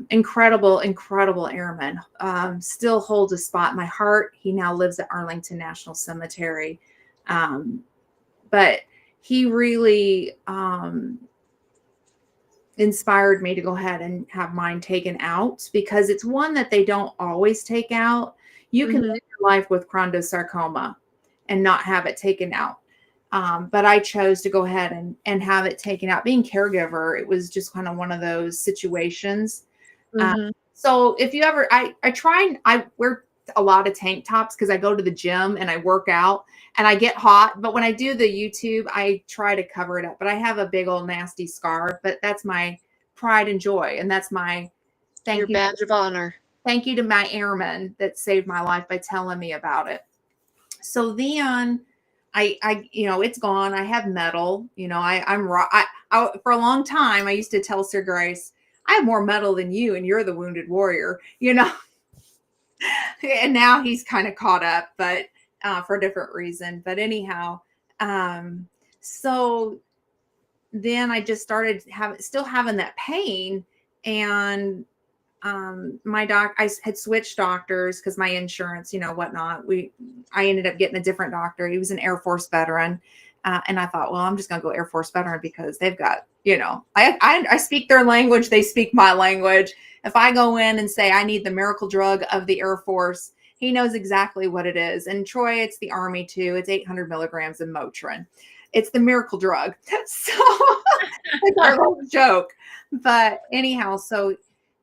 incredible airman, still holds a spot in my heart. He now lives at Arlington National Cemetery. But he really inspired me to go ahead and have mine taken out, because it's one that they don't always take out. You can live your life with chondrosarcoma and not have it taken out. But I chose to go ahead and have it taken out. Being caregiver, it was just kind of one of those situations. Mhm. So if you ever, I wear a lot of tank tops because I go to the gym and I work out and I get hot. But when I do the YouTube, I try to cover it up. But I have a big old nasty scar, but that's my pride and joy. And that's my Your thank you. badge of honor. Thank you to my airman that saved my life by telling me about it. So then it's gone. I have metal, for a long time, I used to tell Sir Grace, I have more metal than you, and you're the wounded warrior, and now he's kind of caught up, but for a different reason. But anyhow, so then I just started still having that pain. And I had switched doctors because my insurance, whatnot. I ended up getting a different doctor. He was an Air Force veteran. And I thought, well, I'm just going to go Air Force veteran because they've got, I speak their language. They speak my language. If I go in and say, I need the miracle drug of the Air Force, he knows exactly what it is. And Troy, it's the Army too. It's 800 milligrams of Motrin. It's the miracle drug. So it's our little joke. But anyhow, so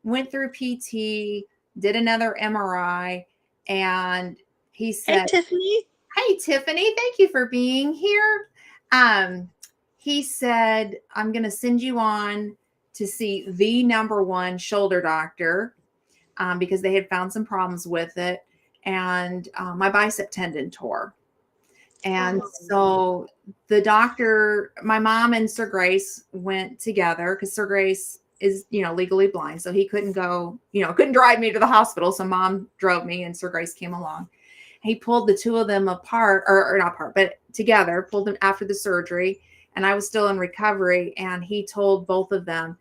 went through PT, did another MRI, and he Hey, said, Tiffany. hey, Tiffany, thank you for being here. He said, I'm going to send you on to see the number one shoulder doctor because they had found some problems with it. And my bicep tendon tore. And so the doctor, my mom and Sir Grace went together because Sir Grace is, legally blind. So he couldn't go, couldn't drive me to the hospital. So mom drove me and Sir Grace came along. He pulled the two of them apart, or not apart, but together, pulled them after the surgery. And I was still in recovery. And he told both of them,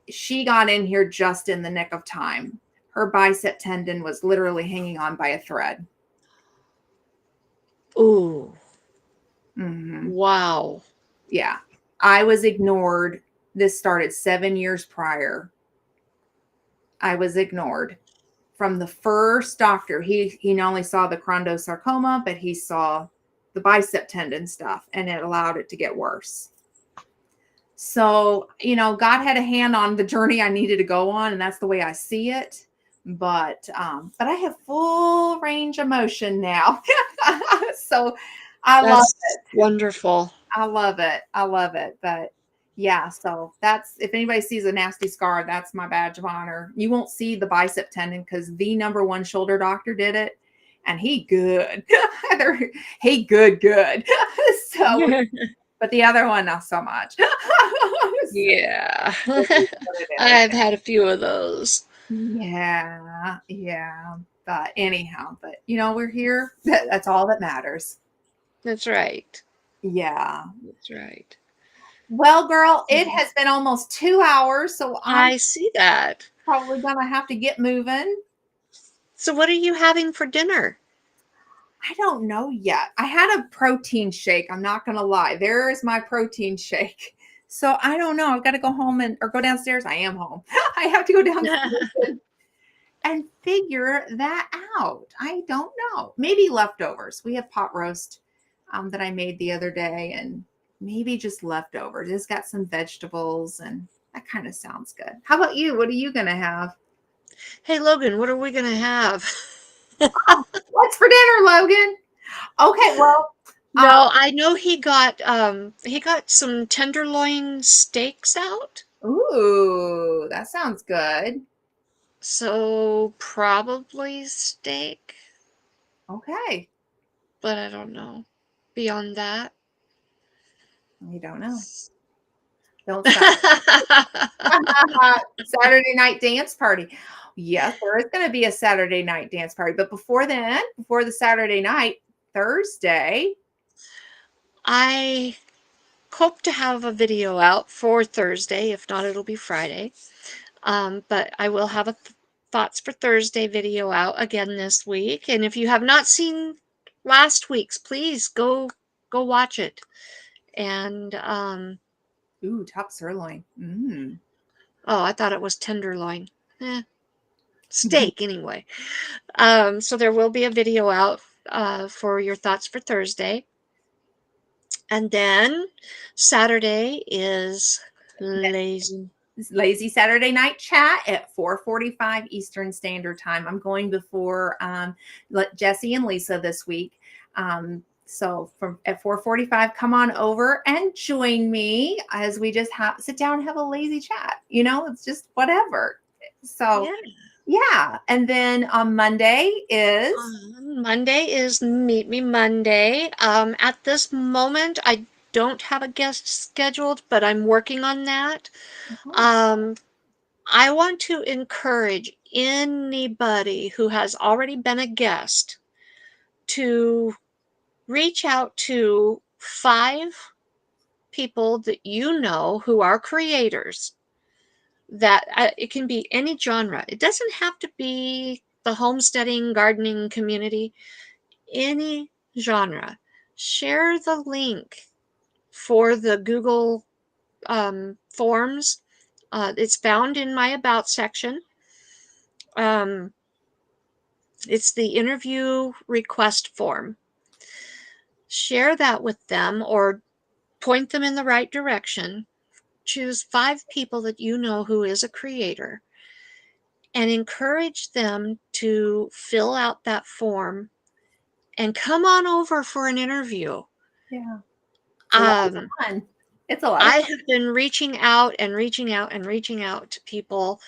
she got in here just in the nick of time. Her bicep tendon was literally hanging on by a thread. Ooh. Mm-hmm. Wow. Yeah. I was ignored. This started 7 years prior. I was ignored from the first doctor. He not only saw the chondrosarcoma, but he saw the bicep tendon stuff, and it allowed it to get worse. So, God had a hand on the journey I needed to go on, and that's the way I see it. But I have full range of motion now. So I love it. Wonderful. I love it. I love it. But yeah, so that's, if anybody sees a nasty scar, that's my badge of honor. You won't see the bicep tendon because the number one shoulder doctor did it. And he good. He good. So, but the other one, not so much. Yeah. It is what it is. I've had a few of those. Yeah. But anyhow, but we're here. That's all that matters. That's right. Yeah. That's right. Well, girl, it has been almost 2 hours, so I'm I see that. probably gonna have to get moving. So what are you having for dinner? I don't know yet. I had a protein shake. I'm not gonna lie. There is my protein shake. So I don't know. I've got to go home or go downstairs. I am home. I have to go downstairs and figure that out. I don't know. Maybe leftovers. We have pot roast that I made the other day, and maybe just leftovers. It's got some vegetables, and that kind of sounds good. How about you? What are you gonna have? Hey, Logan, what are we going to have? What's for dinner, Logan? Okay, well, No, I know he got some tenderloin steaks out. ooh, that sounds good. So probably steak, Okay, but I don't know. Beyond that. we don't know. Don't start. Saturday night dance party. Yes, there is going to be a Saturday night dance party, but before then, before the Saturday night, Thursday. I hope to have a video out for Thursday. If not, it'll be Friday. But I will have a Thoughts for Thursday video out again this week. And if you have not seen last week's, please go watch it. And Ooh, top sirloin. Mm. oh, I thought it was tenderloin. Steak anyway. So there will be a video out for your thoughts for Thursday. And then Saturday is lazy. Lazy Saturday night chat at 4:45 Eastern Standard Time. I'm going before Jesse and Lisa this week. So from at 4:45, come on over and join me as we just sit down and have a lazy chat. It's just whatever. So Yeah. yeah. And then on Monday is Monday is Meet Me Monday. At this moment, I don't have a guest scheduled, but I'm working on that. Um, I want to encourage anybody who has already been a guest to reach out to 5 people that you know who are creators. That it can be any genre. It doesn't have to be the homesteading, gardening community. Any genre. Share the link for the Google forms. It's found in my About section. Um, it's the interview request form. Share that with them or point them in the right direction. Choose 5 people that you know who is a creator and encourage them to fill out that form and come on over for an interview. yeah. It's a lot of fun. It's a lot of I fun. have been reaching out and reaching out and reaching out to people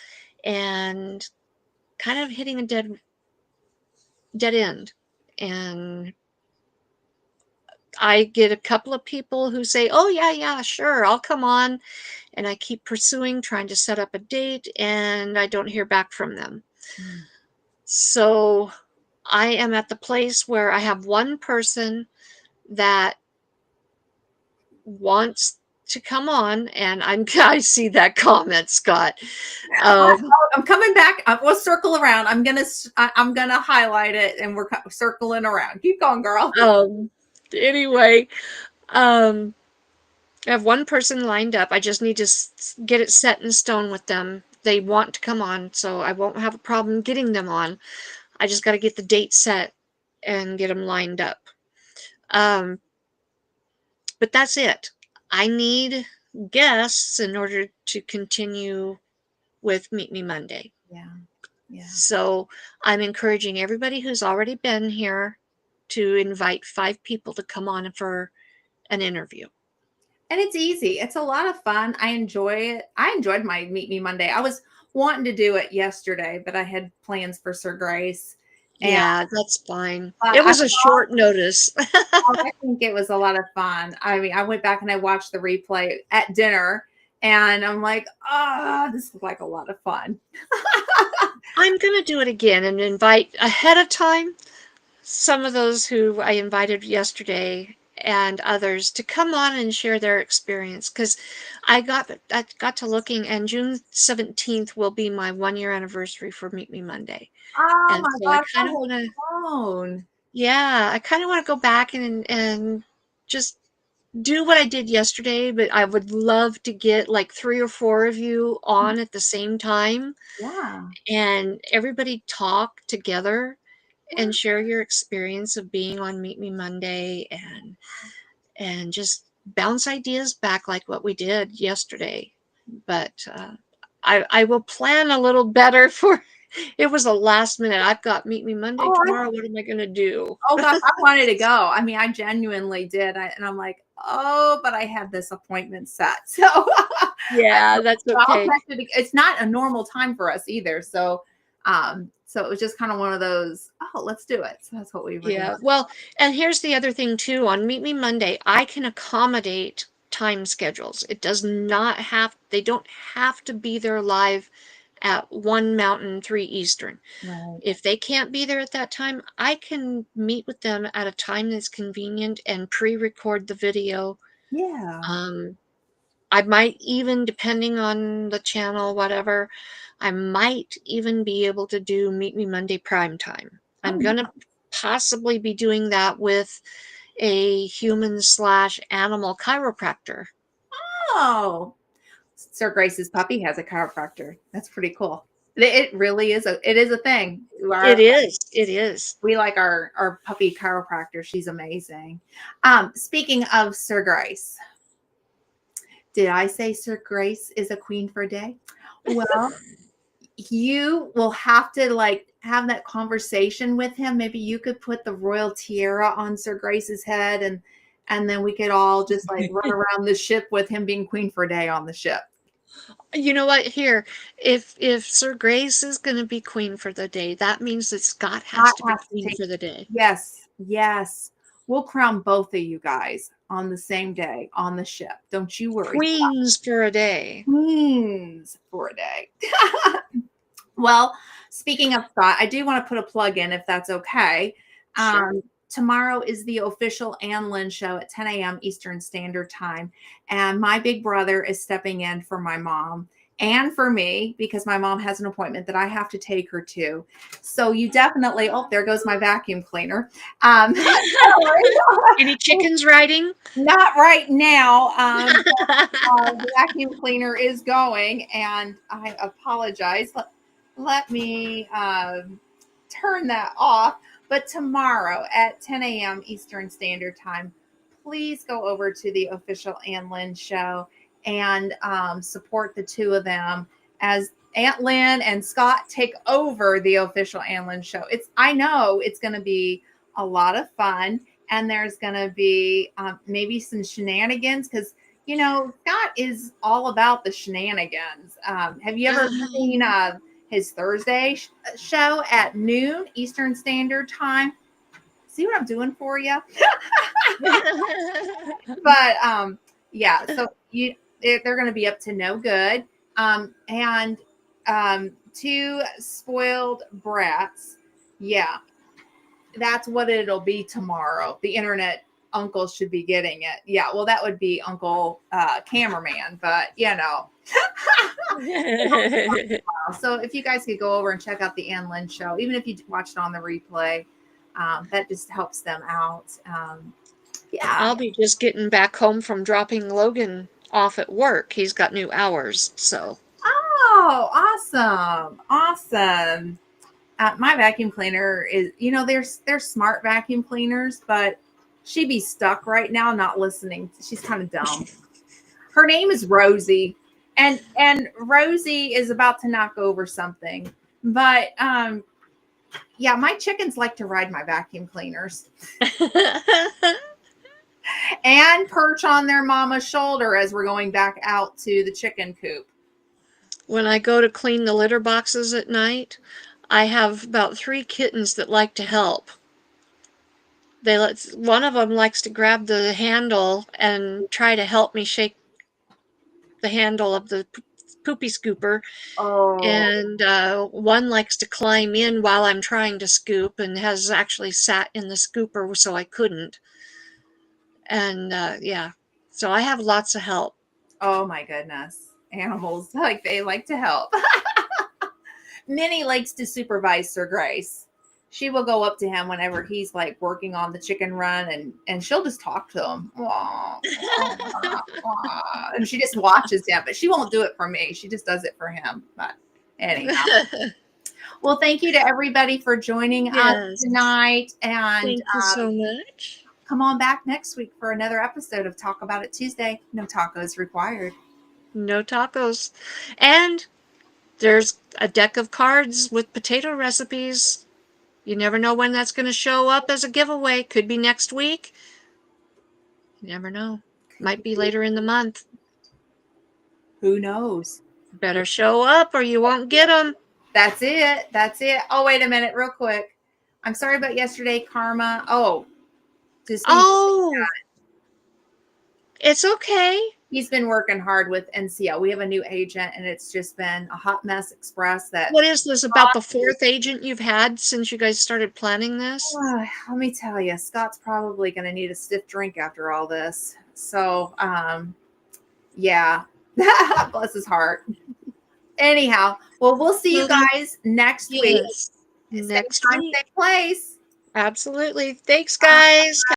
and kind of hitting a dead end. And I get a couple of people who say, "Oh yeah, sure, I'll come on." And I keep pursuing, trying to set up a date, and I don't hear back from them. Mm. So I am at the place where I have one person that wants to come on, and I see that comment, Scott. I'm coming back. We'll circle around. I'm gonna highlight it, and we're circling around. Keep going, girl. Anyway, I have one person lined up. I just need to get it set in stone with them. They want to come on, so I won't have a problem getting them on. I just got to get the date set and get them lined up. But that's it. I need guests in order to continue with Meet Me Monday. Yeah. Yeah. So I'm encouraging everybody who's already been here to invite 5 people to come on for an interview. And it's easy. It's a lot of fun. I enjoy it. I enjoyed my Meet Me Monday. I was wanting to do it yesterday, but I had plans for Sir Grace. And Yeah, that's fine. It I was a short notice. I think it was a lot of fun. I mean, I went back and I watched the replay at dinner, and I'm like, this is like a lot of fun. I'm going to do it again and invite ahead of time some of those who I invited yesterday and others to come on and share their experience, because I got to looking, and June 17th will be my 1 year anniversary for Meet Me Monday. Oh And my so I gosh, kind that of has want to, flown. yeah, I kind of want to go back and just do what I did yesterday, but I would love to get like 3 or 4 of you on at the same time Yeah. and everybody talk together Yeah. and share your experience of being on Meet Me Monday, and just bounce ideas back like what we did yesterday. But I will plan a little better for. It was a last minute. I've got Meet Me Monday Oh, tomorrow. What am I going to do? oh gosh, I wanted to go. I mean, I genuinely did. And I'm like, oh, but I had this appointment set. So, Yeah, that's I'll okay. text it. It's not a normal time for us either. So it was just kind of one of those, oh, let's do it. So that's what we were doing. Yeah. Well, and here's the other thing too. On Meet Me Monday, I can accommodate time schedules. It does not have, they don't have to be there live at 1 Mountain, 3 Eastern. Right. If they can't be there at that time, I can meet with them at a time that's convenient and pre-record the video. Yeah. Um, I might even, depending on the channel, whatever, I might even be able to do Meet Me Monday prime time. I'm Oh, going to possibly be doing that with a human slash animal chiropractor. no. Sir Grace's puppy has a chiropractor. That's pretty cool. It really is a thing. It is. It is. We like our puppy chiropractor. She's amazing. Speaking of Sir Grace, did I say Sir Grace is a queen for a day? Well, you will have to like have that conversation with him. Maybe you could put the royal tiara on Sir Grace's head, and then we could all just like run around the ship with him being queen for a day on the ship. You know what? Here, if Sir Grace is going to be queen for the day, that means that Scott has Scott to be has to queen take, for the day. yes, yes. We'll crown both of you guys on the same day on the ship. Don't you worry. Queens for a day. Queens for a day. Well, speaking of Scott, I do want to put a plug in if that's okay. Sure. Tomorrow is the official Ann Lynn show at 10 a.m. Eastern Standard Time. And my big brother is stepping in for my mom and for me because my mom has an appointment that I have to take her to. So you definitely, oh, there goes my vacuum cleaner. Any chickens riding? Not right now. The vacuum cleaner is going, and I apologize. Let me turn that off. But tomorrow at 10 a.m. Eastern Standard Time, please go over to the official Ann Lynn show and support the two of them as Aunt Lynn and Scott take over the official Ann Lynn show. I know it's going to be a lot of fun, and there's going to be maybe some shenanigans because Scott is all about the shenanigans. Have you ever seen his Thursday show at noon Eastern Standard Time? See what I'm doing for you? But yeah, so they're going to be up to no good. And two spoiled brats. Yeah, that's what it'll be tomorrow. The internet uncle should be getting it. Yeah, well, that would be Uncle Cameraman, but So if you guys could go over and check out the Ann Lynn show, even if you watch it on the replay, that just helps them out. Yeah. I'll be just getting back home from dropping Logan off at work. He's got new hours, so. Oh, awesome. Awesome. My vacuum cleaner is, they're smart vacuum cleaners, but she'd be stuck right now not listening. She's kind of dumb. Her name is Rosie, and Rosie is about to knock over something. But yeah, my chickens like to ride my vacuum cleaners and perch on their mama's shoulder as we're going back out to the chicken coop. When I go to clean the litter boxes at night, I have about 3 kittens that like to help. One of them likes to grab the handle and try to help me shake the handle of the poopy scooper, Oh, and one likes to climb in while I'm trying to scoop and has actually sat in the scooper so I couldn't. And yeah, so I have lots of help. oh my goodness. Animals, like they like to help. Minnie likes to supervise Sir Grace. She will go up to him whenever he's like working on the chicken run, and she'll just talk to him. Wah, wah, wah. And she just watches him, but she won't do it for me. She just does it for him. But anyhow. Well, thank you to everybody for joining us Yes. tonight. And Thank you so much. come on back next week for another episode of Talk About It Tuesday. No tacos required. No tacos. And there's a deck of cards with potato recipes. You never know when that's going to show up as a giveaway. Could be next week. You never know. Might be later in the month. Who knows? Better show up or you won't get them. That's it. That's it. Oh, wait a minute, real quick. I'm sorry about yesterday, Karma. Oh, just need to say Oh, it's okay. he's been working hard with NCL. We have a new agent, and it's just been a hot mess express that What is this, about the fourth agent you've had since you guys started planning this? let me tell you, Scott's probably going to need a stiff drink after all this. So, yeah, bless his heart. Anyhow, well, we'll see you guys next week. Yes. Same Next time, week. same place. Absolutely. Thanks, guys.